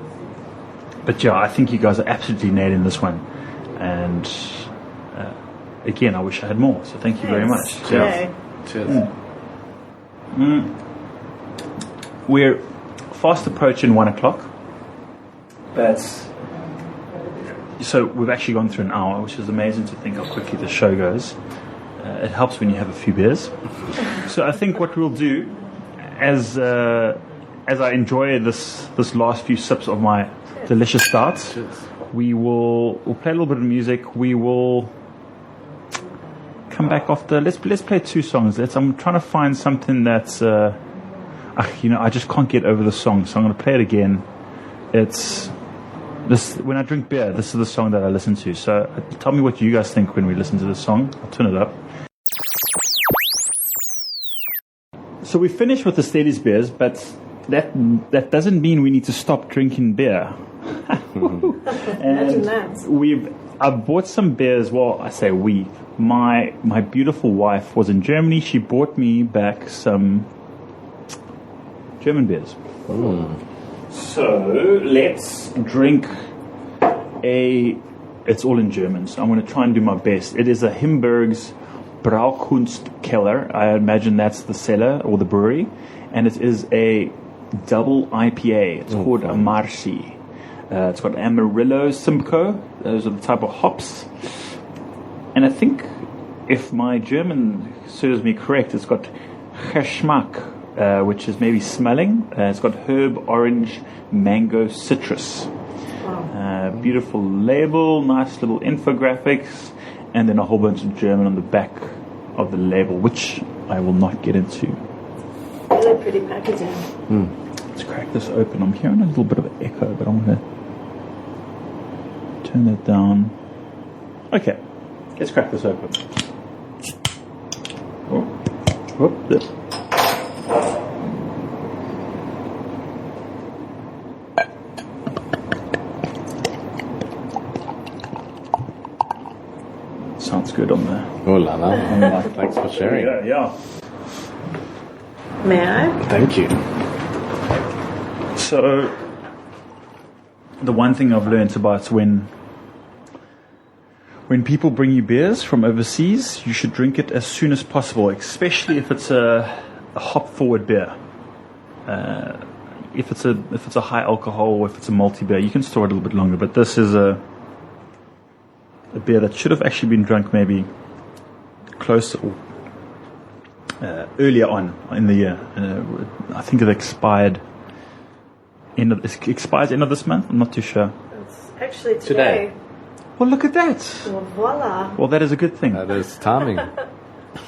but yeah, I think you guys are absolutely nailing this one, and again, I wish I had more, so thank you very much. Cheers. We're fast approaching 1 o'clock, so we've actually gone through an hour, which is amazing to think how quickly the show goes. It helps when you have a few beers. So I think what we'll do, as I enjoy this last few sips of my delicious stouts, we'll play a little bit of music. We will come back after. Let's play 2 songs. I'm trying to find something that's. I just can't get over the song, so I'm going to play it again. It's this. When I drink beer, this is the song that I listen to. So tell me what you guys think when we listen to this song. I'll turn it up. So we finished with the Steely's beers, but that doesn't mean we need to stop drinking beer. And I've bought some beers. Well, I say we. My beautiful wife was in Germany. She bought me back some German beers. So let's drink it's all in German, so I'm going to try and do my best. It is a Himberg's Braukunstkeller. I imagine that's the cellar or the brewery, and it is a double IPA. It's called a Marci. It's got Amarillo, Simcoe. Those are the type of hops. And I think, if my German serves me correct, it's got Geschmack, which is maybe smelling. It's got herb, orange, mango, citrus. Beautiful label, nice little infographics, and then a whole bunch of German on the back of the label, which I will not get into. Really pretty packaging. Let's crack this open. I'm hearing a little bit of an echo, but I'm going to turn that down. Okay, let's crack this open. There. Sounds good on there. Oh la la. Thanks for sharing. Yeah. May I? Thank you. So, the one thing I've learned about when people bring you beers from overseas, you should drink it as soon as possible, especially if it's a hop-forward beer. If it's a high alcohol, or if it's a malty beer, you can store it a little bit longer. But this is a beer that should have actually been drunk maybe close or earlier on in the year. I think it expires end of this month. I'm not too sure. It's actually today. Well, look at that. Well, voila. Well, that is a good thing. That is timing.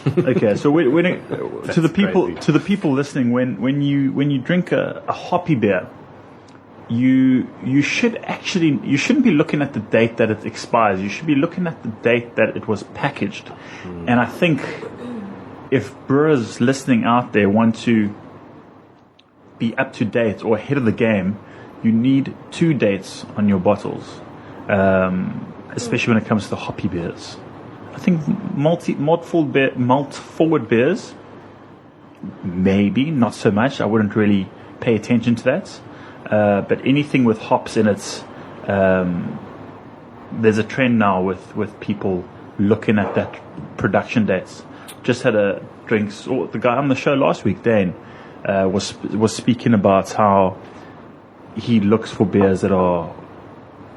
Okay, so to the people listening, when you drink a hoppy beer, you shouldn't be looking at the date that it expires. You should be looking at the date that it was packaged. And I think if brewers listening out there want to be up to date or ahead of the game, you need 2 dates on your bottles, especially when it comes to hoppy beers. I think malt forward beers, maybe not so much. I wouldn't really pay attention to that. But anything with hops in it, there's a trend now with people looking at that production dates. Just had a drink. The guy on the show last week, Dane, was speaking about how he looks for beers that are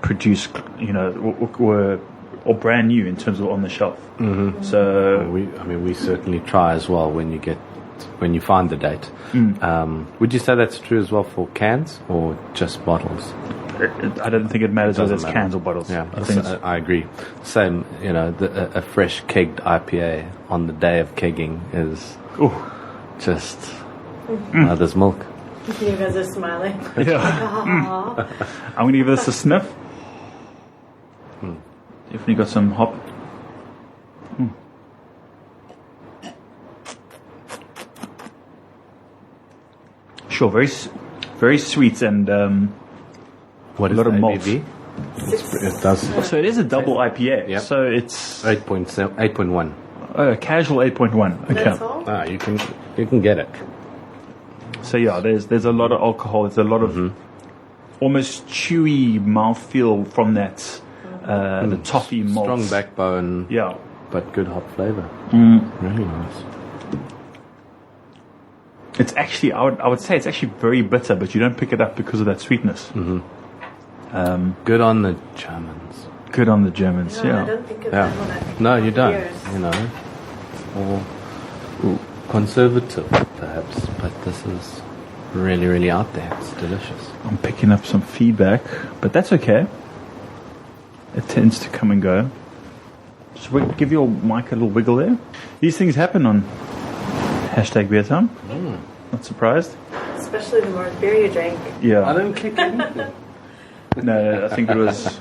produced, or brand new in terms of on the shelf. Mm-hmm. So we certainly try as well when you find the date. Would you say that's true as well for cans or just bottles? I don't think it matters whether it's matter. cans or bottles. Yeah, I I agree. Same, a fresh kegged IPA on the day of kegging is just mother's milk. You guys are smiling. Yeah. I'm going to give this a sniff. Definitely got some hop. Sure, very sweet and What is a lot of the malt. ABV? It does So it is a double IPA. Yep. So it's 8.1. casual 8.1. Okay. That's all? You can get it. So yeah, there's a lot of alcohol. There's a lot of almost chewy mouthfeel from that the toffee malt. Strong backbone, Yeah. but good hop flavor. Really nice. It's actually I would say it's actually very bitter, but you don't pick it up because of that sweetness. Good on the Germans. Good on the Germans. No, I Yeah. don't think of Yeah. them when I think No, of you don't. beers. Or conservative, perhaps. But this is really, really out there. It's delicious. I'm picking up some feedback, but that's okay. It tends to come and go. Just give your mic a little wiggle there. These things happen on #BeerTime. Not surprised. Especially the more beer you drink. Yeah. didn't click anything. No, I think it was.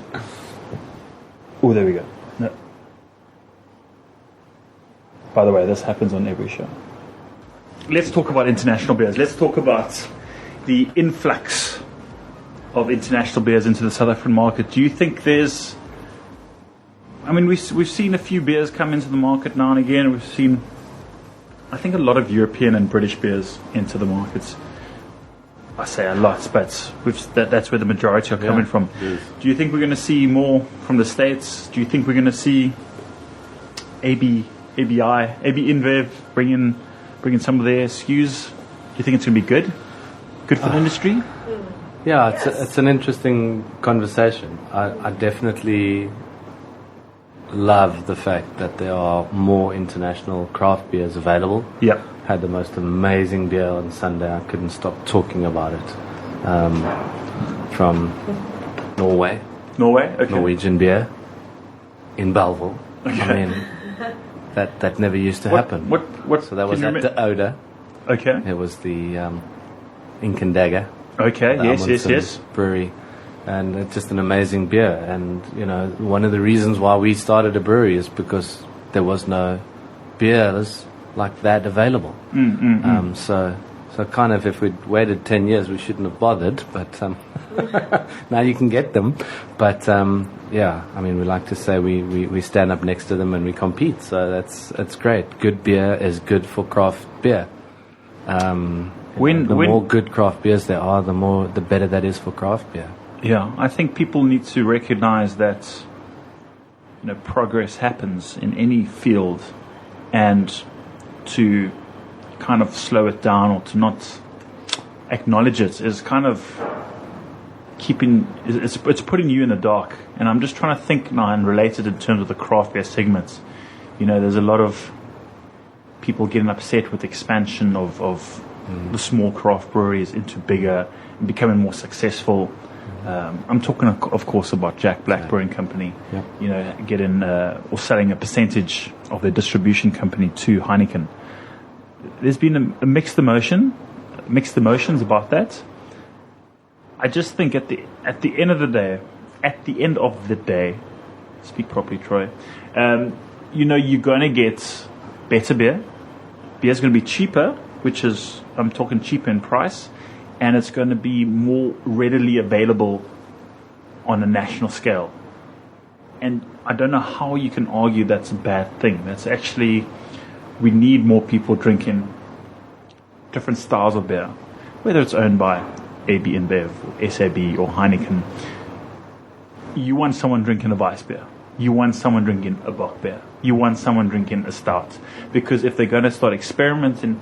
Oh, there we go. No. By the way, this happens on every show. Let's talk about international beers. Let's talk about the influx of international beers into the South African market. Do you think there's... I mean, we've seen a few beers come into the market now and again. We've seen, I think, a lot of European and British beers into the markets. I say a lot, but that's where the majority are coming from. Yes. Do you think we're going to see more from the States? Do you think we're going to see AB InBev bring in some of their SKUs? Do you think it's going to be good? Good for the industry? Yeah, Yes. it's an interesting conversation. I definitely love the fact that there are more international craft beers available. Yeah. Had the most amazing beer on Sunday. I couldn't stop talking about it. From Norway, Norway? Okay. Norwegian beer in Belleville. I mean, that never used to happen. What? So that was can you at the Oda. Okay. It was the Incandaga. Okay. the Yes. Amundsen brewery, and it's just an amazing beer. And one of the reasons why we started a brewery is because there was no beers like that available. So kind of if we'd waited 10 years, we shouldn't have bothered. But now you can get them. But I mean, we like to say we stand up next to them and we compete. So that's great. Good beer is good for craft beer. The more good craft beers there are, the better that is for craft beer. Yeah, I think people need to recognize that progress happens in any field, and to kind of slow it down or to not acknowledge it is kind of it's putting you in the dark. And I'm just trying to think now and relate it in terms of the craft beer segments. There's a lot of people getting upset with expansion of the small craft breweries into bigger and becoming more successful. I'm talking, of course, about Jack Black Brewing Company. Yep. Getting or selling a percentage of their distribution company to Heineken. There's been a mixed emotions about that. I just think at the end of the day, speak properly, Troy. You're going to get better beer. Beer's going to be cheaper, which is, I'm talking cheaper in price, and it's going to be more readily available on a national scale. And I don't know how you can argue that's a bad thing. That's actually, we need more people drinking different styles of beer, whether it's owned by AB InBev or SAB or Heineken. You want someone drinking a Weiss beer. You want someone drinking a Bock beer. You want someone drinking a stout. Because if they're going to start experimenting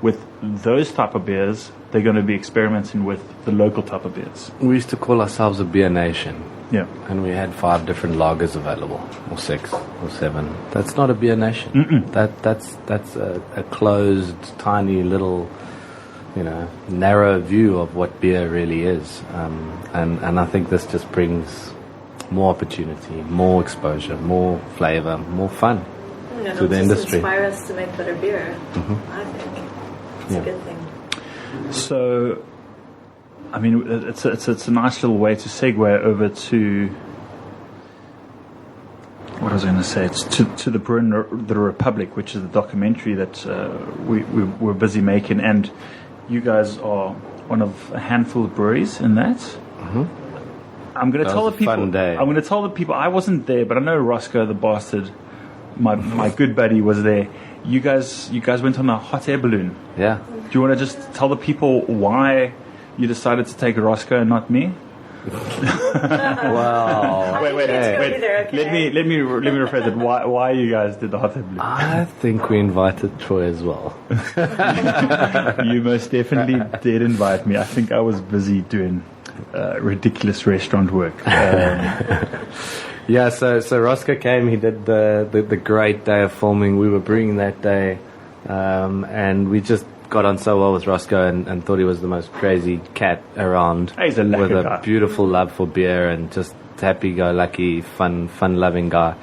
with those type of beers, they're going to be experimenting with the local type of beers. We used to call ourselves a beer nation. Yeah. And we had 5 different lagers available, or 6, or 7. That's not a beer nation. That's a closed, tiny little, narrow view of what beer really is. And I think this just brings more opportunity, more exposure, more flavor, more fun to the industry. Inspire us to make better beer. I think it's a good thing. So, I mean, it's a nice little way to segue over to what I was going to say. It's to the Brewing the Republic, which is the documentary that we're busy making, and you guys are one of a handful of breweries in that. Mm-hmm. I'm going to tell the people. Fun day. I'm going to tell the people. I wasn't there, but I know Roscoe the bastard, my good buddy, was there. You guys went on a hot air balloon. Yeah. Do you want to just tell the people why you decided to take Roscoe and not me? Wow. Wait. Okay. Let me rephrase it. Why you guys did the hot air balloon? I think we invited Troy as well. You most definitely did invite me. I think I was busy doing ridiculous restaurant work. Yeah, so Roscoe came. He did the great day of filming. We were brewing that day, and we just got on so well with Roscoe and thought he was the most crazy cat around. He's a with a guy. beautiful love for beer and just happy-go-lucky, fun-loving guy.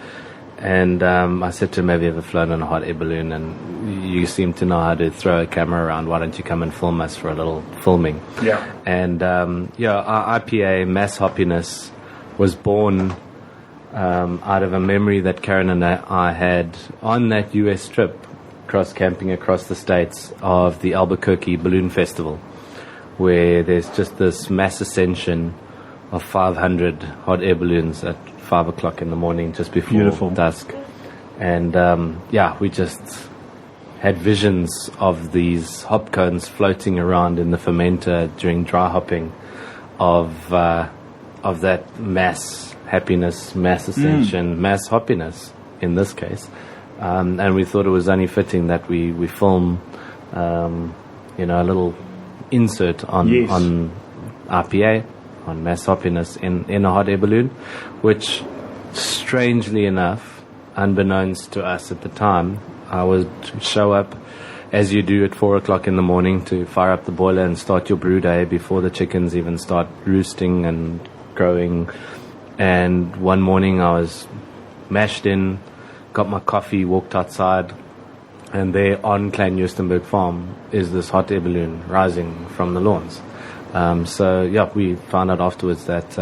And I said to him, "Have you ever flown on a hot air balloon? And you seem to know how to throw a camera around. Why don't you come and film us for a little filming?" Yeah. And our IPA, Mass Hoppiness, was born out of a memory that Karen and I had on that US trip, camping across the states, of the Albuquerque Balloon Festival, where there's just this mass ascension of 500 hot air balloons at 5 o'clock in the morning, just before dusk. And we just had visions of these hop cones floating around in the fermenter during dry hopping of that mass happiness, mass ascension, mass hoppiness in this case. And we thought it was only fitting that we film a little insert on RPA, on mass hoppiness in a hot air balloon, which, strangely enough, unbeknownst to us at the time, I would show up as you do at 4 o'clock in the morning to fire up the boiler and start your brew day before the chickens even start roosting and growing. And one morning I was mashed in, got my coffee, walked outside, and there on Klein Justenberg Farm is this hot air balloon rising from the lawns. We found out afterwards that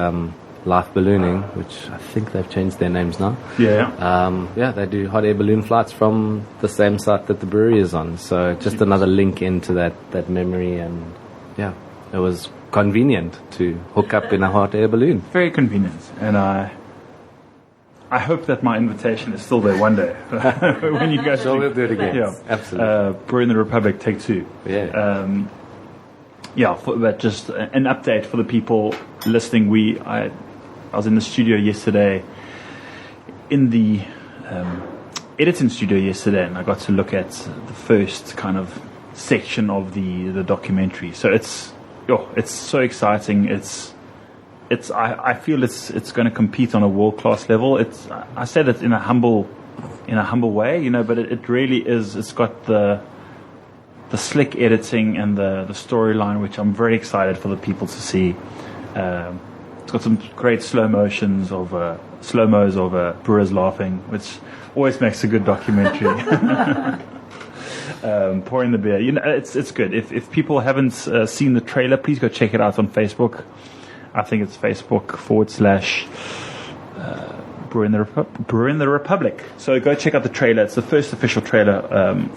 Life Ballooning, which I think they've changed their names now. Yeah. They do hot air balloon flights from the same site that the brewery is on. So just another link into that memory, and it was convenient to hook up in a hot air balloon. Very convenient. And I hope that my invitation is still there one day. When you guys We'll do it again. Yeah. Absolutely. Brewing the Republic, take 2. Yeah. But just an update for the people listening. I was in the studio yesterday, in the editing studio yesterday, and I got to look at the first kind of section of the documentary. So it's so exciting. I feel it's going to compete on a world class level. I said it in a humble way, but it really is. It's got the slick editing and the storyline, which I'm very excited for the people to see. It's got some great slow-mos of brewers laughing, which always makes a good documentary. Pouring the beer, it's good. If people haven't seen the trailer, please go check it out on Facebook. I think it's Facebook / Brewing the Republic. So go check out the trailer. It's the first official trailer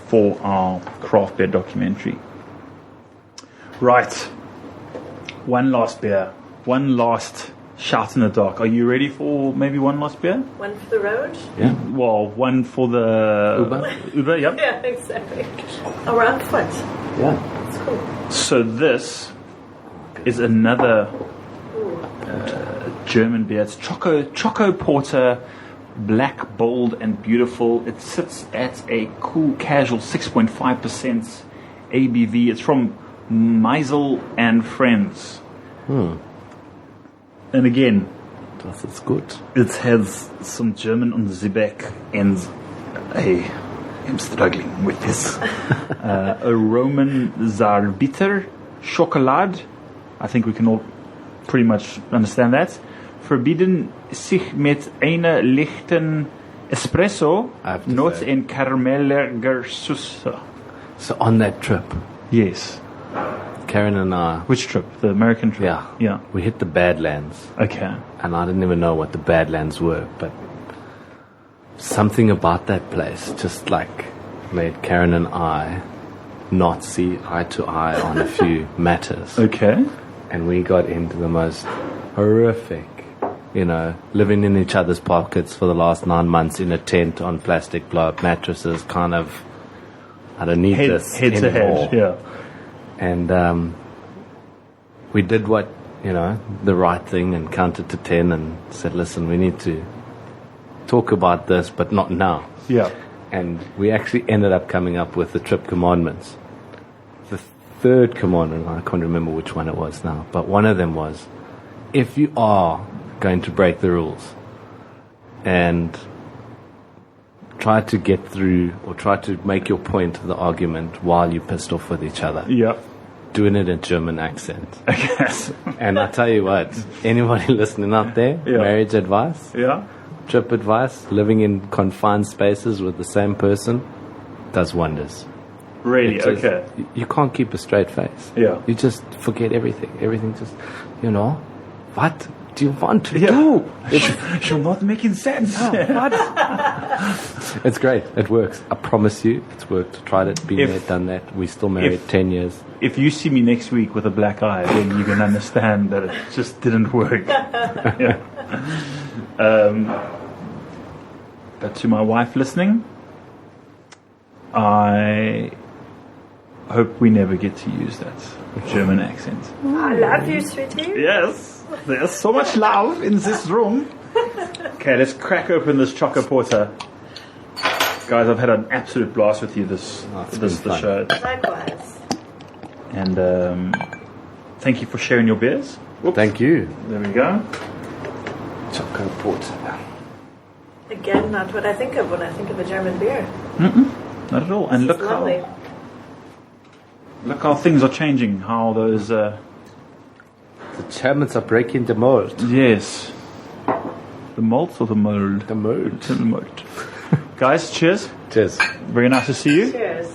for our craft beer documentary. Right. One last beer. One last shout in the dark. Are you ready for maybe one last beer? One for the road? Yeah. Well, one for the Uber, yep. Yeah, exactly. Around foot. Yeah. That's cool. So this is another German beer. It's Choco Porter, black, bold, and beautiful. It sits at a cool, casual 6.5% ABV. It's from Meisel and Friends. And again, Das ist gut. it has some German on the back, and I'm struggling with this. A Roman Zarbitter Schokolade. I think we can all pretty much understand that. Verbieden sich mit einer lichten Espresso, I have to not say. in caramelliger Süße. So on that trip, Yes. Karen and I, Which trip? The American trip? yeah, Yeah. we hit the Badlands. Okay. And I didn't even know what the Badlands were, but something about that place just like made Karen and I not see eye to eye on a few matters. Okay. And we got into the most horrific, living in each other's pockets for the last 9 months in a tent on plastic blow-up mattresses, kind of, I don't need this Head to anymore. head. Yeah. And we did what, the right thing, and counted to 10 and said, listen, we need to talk about this, but not now. Yeah. And we actually ended up coming up with the trip commandments. The third commandment, I can't remember which one it was now, but one of them was, if you are going to break the rules and try to get through or try to make your point of the argument while you're pissed off with each other, Yeah. doing it in German accent. Yes. And I tell you what, anybody listening out there, Yeah. marriage advice, Yeah. trip advice, living in confined spaces with the same person does wonders. Really? It just- Okay. You can't keep a straight face. Yeah. You just forget everything. Everything just, what do you want to Yeah. do? You're not making sense. What? It's great. It works. I promise you, it's worked. Tried it, been If- there, done that. We still married if- 10 years. If you see me next week with a black eye, then you can understand that it just didn't work. Yeah. But to my wife listening, I hope we never get to use that German accent. I love you, sweetie. Yes, there's so much love in this room. Okay, let's crack open this Choco Porter. Guys, I've had an absolute blast with you this been fun. show. Likewise. And thank you for sharing your beers. Whoops. Thank you. There we go. Choco Porter. Again, not what I think of when I think of a German beer. Not at all. And It's lovely. look how things are changing. How those The Germans are breaking the mold. yes, the malts or the mold. The mold. The mold. Guys, cheers. Cheers. Very nice to see you. Cheers.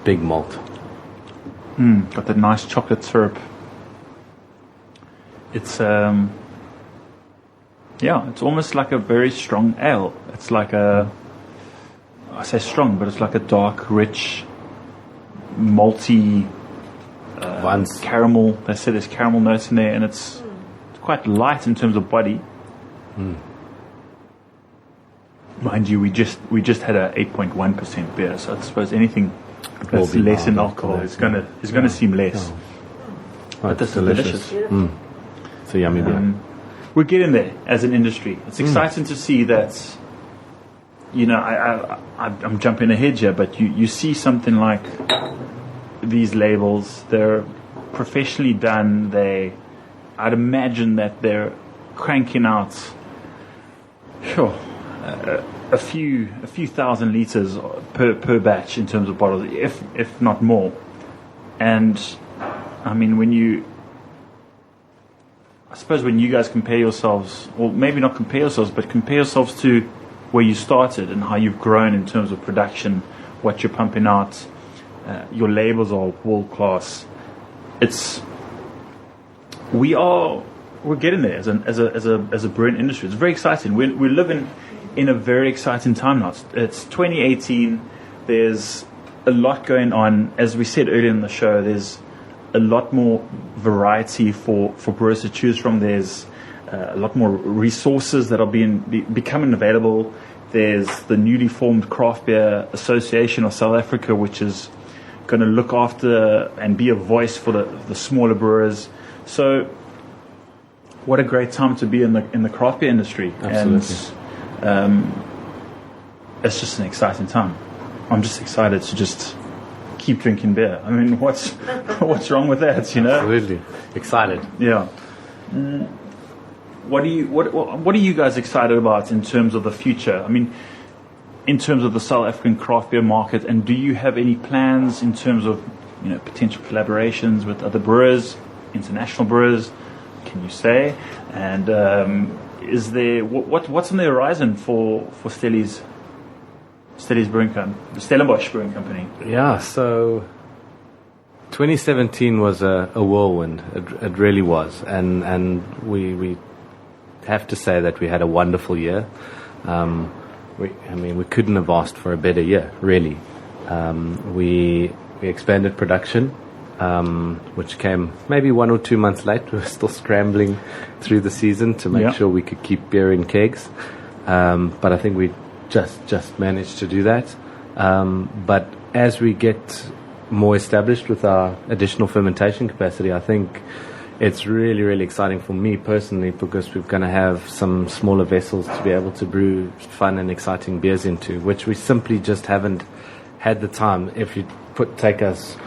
Big malt. Got that nice chocolate syrup. It's it's almost like a very strong ale. It's like I say strong, but it's like a dark, rich, malty Once. caramel. They say there's caramel notes in there, and it's quite light in terms of body. Mind you, we just had a 8.1% beer, so I suppose anything will that's be less in mild alcohol alcohol. is gonna seem less. Oh, This is delicious. It's a yummy beer. We're getting there as an industry. It's exciting to see that. I'm jumping ahead here, but you see something like these labels. They're professionally done. I'd imagine that they're cranking out, a few thousand liters per batch in terms of bottles, if not more. And I mean, when you guys compare yourselves, or maybe not compare yourselves, but compare yourselves to where you started and how you've grown in terms of production, what you're pumping out, your labels are world class. We're getting there as a brewing industry. It's very exciting. We live in a very exciting time now. It's 2018. There's a lot going on. As we said earlier in the show, there's a lot more variety for brewers to choose from. There's a lot more resources that are becoming available. There's the newly formed Craft Beer Association of South Africa, which is going to look after and be a voice for the smaller brewers. So, what a great time to be in the craft beer industry. Absolutely. And it's just an exciting time. I'm just excited to just keep drinking beer. I mean, what's wrong with that, you know? Absolutely. Excited. Yeah. What are you guys excited about in terms of the future? I mean, in terms of the South African craft beer market, and do you have any plans in terms of, you know, potential collaborations with other brewers, international brewers? Can you say? And is there what's on the horizon for Stellies Brewing Company, the Stellenbosch Brewing Company? Yeah, so 2017 was a whirlwind. It really was, and we have to say that we had a wonderful year. We couldn't have asked for a better year, really. We expanded production, which came maybe 1 or 2 months late. We were still scrambling through the season to make sure we could keep beer in kegs, but I think we just managed to do that. But as we get more established with our additional fermentation capacity, I think it's really, really exciting for me personally, because we're going to have some smaller vessels to be able to brew fun and exciting beers into, which we simply just haven't had the time. If you take us,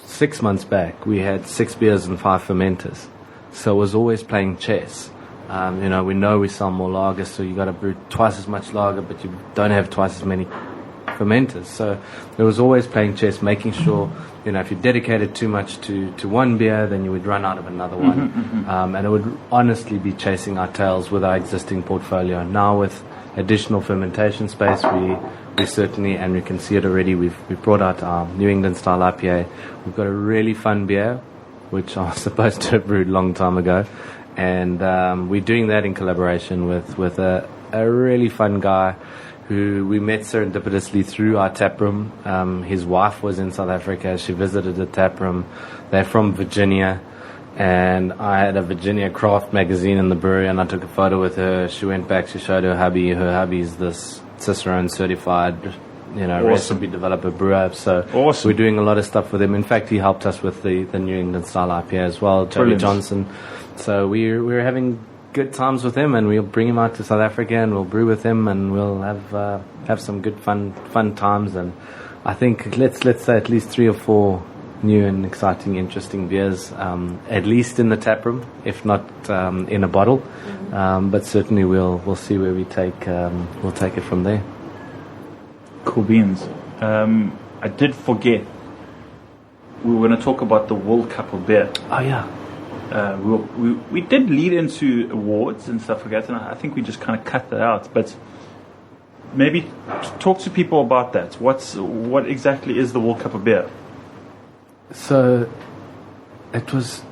6 months back, we had 6 beers and 5 fermenters. So it was always playing chess. We know we sell more lager, so you got to brew twice as much lager, but you don't have twice as many fermenters. So it was always playing chess, making sure, if you dedicated too much to one beer, then you would run out of another one. And it would honestly be chasing our tails with our existing portfolio. Now with additional fermentation space, we certainly, and we can see it already, we've brought out our New England style IPA. We've got a really fun beer, which I was supposed to have brewed a long time ago. And we're doing that in collaboration with a really fun guy who we met serendipitously through our taproom. His wife was in South Africa. She visited the taproom. They're from Virginia, and I had a Virginia Craft magazine in the brewery, and I took a photo with her. She went back, she showed her hubby. Her hubby's this Cicerone certified, recipe developer brewer. So awesome. We're doing a lot of stuff with him. In fact, he helped us with the New England style IPA as well, Terry Johnson. So we're having good times with him, and we'll bring him out to South Africa, and we'll brew with him, and we'll have some good fun times. And I think let's say at least 3 or 4 new and exciting, interesting beers, at least in the tap room, if not in a bottle. But certainly we'll see where we'll take it from there. Cool beans. I did forget, we were going to talk about the World Cup of Beer. Oh yeah. We did lead into awards and stuff like that, and I think we just kind of cut that out. But maybe talk to people about that. What exactly is the World Cup of Beer? So it was,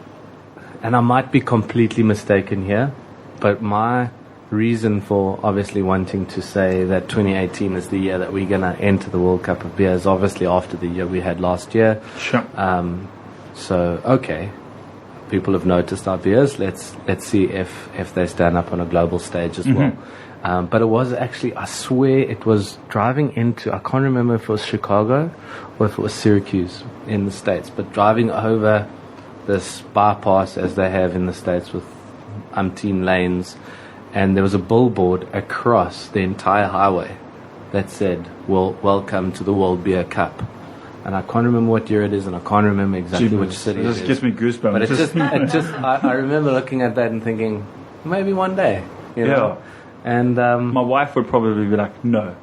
and I might be completely mistaken here, but my reason for obviously wanting to say that 2018 is the year that we're going to enter the World Cup of Beer is obviously after the year we had last year. Sure. People have noticed our beers. Let's see if they stand up on a global stage as well. But it was actually, I swear, it was driving into, I can't remember if it was Chicago or if it was Syracuse in the States, but driving over this bypass as they have in the States with umpteen lanes, and there was a billboard across the entire highway that said, "Welcome to the World Beer Cup." And I can't remember what year it is, and I can't remember exactly which city it is. It just gives me goosebumps. But I remember looking at that and thinking, maybe one day, Yeah. And my wife would probably be like, no,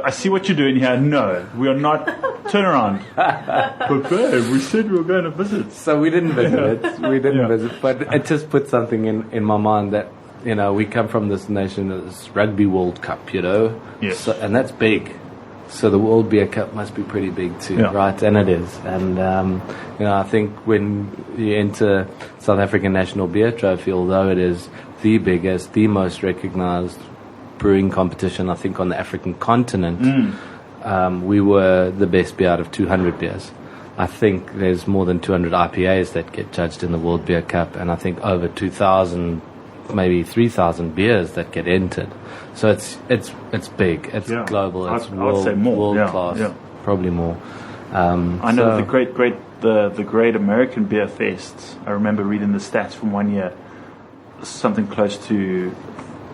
I see what you're doing here. No, we are not. Turn around. But babe, we said we were going to visit. So we didn't visit it. We didn't visit. But it just put something in my mind that, we come from this nation, this Rugby World Cup, Yes. So, and that's big. So the World Beer Cup must be pretty big too, right? And it is. And, I think when you enter South African National Beer Trophy, although it is the biggest, the most recognized brewing competition, I think, on the African continent, we were the best beer out of 200 beers. I think there's more than 200 IPAs that get judged in the World Beer Cup, and I think over 2,000, maybe 3,000 beers that get entered. So it's big, it's global, it's I would say more. world class, probably more. I know the great American Beer Fest. I remember reading the stats from one year, something close to,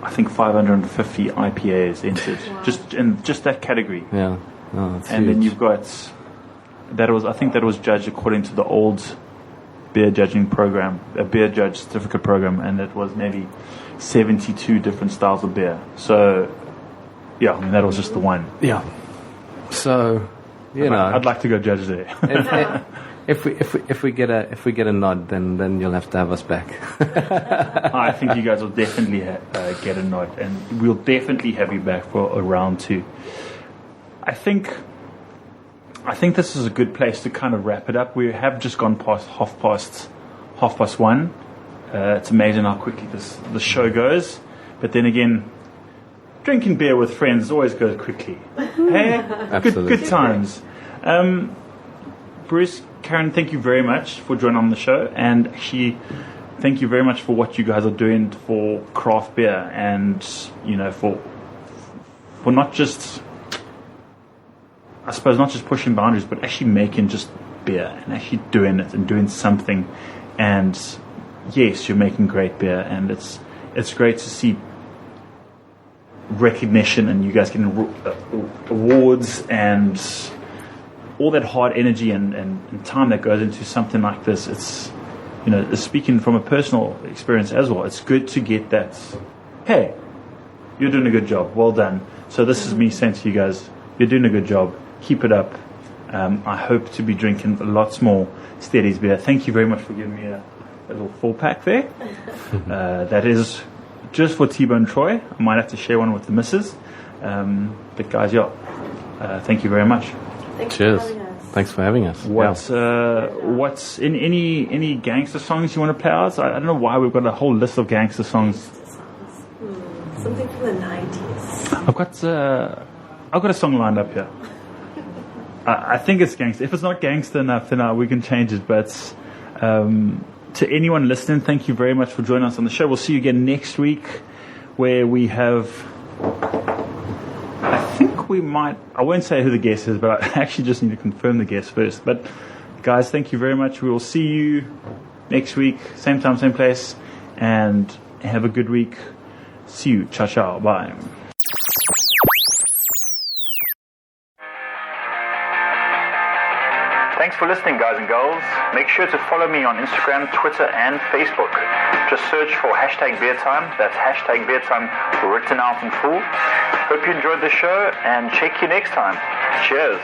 I think, 550 IPAs entered, just in just that category. Yeah, no, it's and huge. then you've got I think that was judged according to the old beer judging program, a beer judge certificate program, and it was maybe 72 different styles of beer. So, yeah, I mean that was just the one. Yeah. So, I'd like to go judge there. If we get a nod, then you'll have to have us back. I think you guys will definitely get a nod, and we'll definitely have you back for a round 2. I think this is a good place to kind of wrap it up. We have just gone past half past 1. It's amazing how quickly the show goes. But then again, drinking beer with friends always goes quickly. Hey, good times. Bruce, Karen, thank you very much for joining on the show, and actually, thank you very much for what you guys are doing for craft beer, and for not just, I suppose, not just pushing boundaries, but actually making just beer and actually doing it and doing something. And yes, you're making great beer, and it's great to see recognition and you guys getting awards and all that hard energy and time that goes into something like this. It's, speaking from a personal experience as well, it's good to get that, hey, you're doing a good job, well done. So this is me saying to you guys, you're doing a good job, keep it up. I hope to be drinking lots more Steadies beer. Thank you very much for giving me a little 4-pack there. That is just for T-Bone Troy. I might have to share one with the missus. But guys, thank you very much. Cheers. Thanks for having us. What's in any gangster songs you want to play out? I don't know why we've got a whole list of gangster songs. Something from the 90s. I've got a song lined up here. I think it's gangster. If it's not gangster enough, then we can change it. But to anyone listening, thank you very much for joining us on the show. We'll see you again next week, where we have, I won't say who the guest is, but I actually just need to confirm the guest first. But guys, thank you very much. We will see you next week, same time, same place, and have a good week. See you. Ciao, ciao. Bye. Thanks for listening, guys and girls. Make sure to follow me on Instagram, Twitter, and Facebook. Just search for #BeerTime. That's #BeerTime written out in full. Hope you enjoyed the show, and check you next time. Cheers.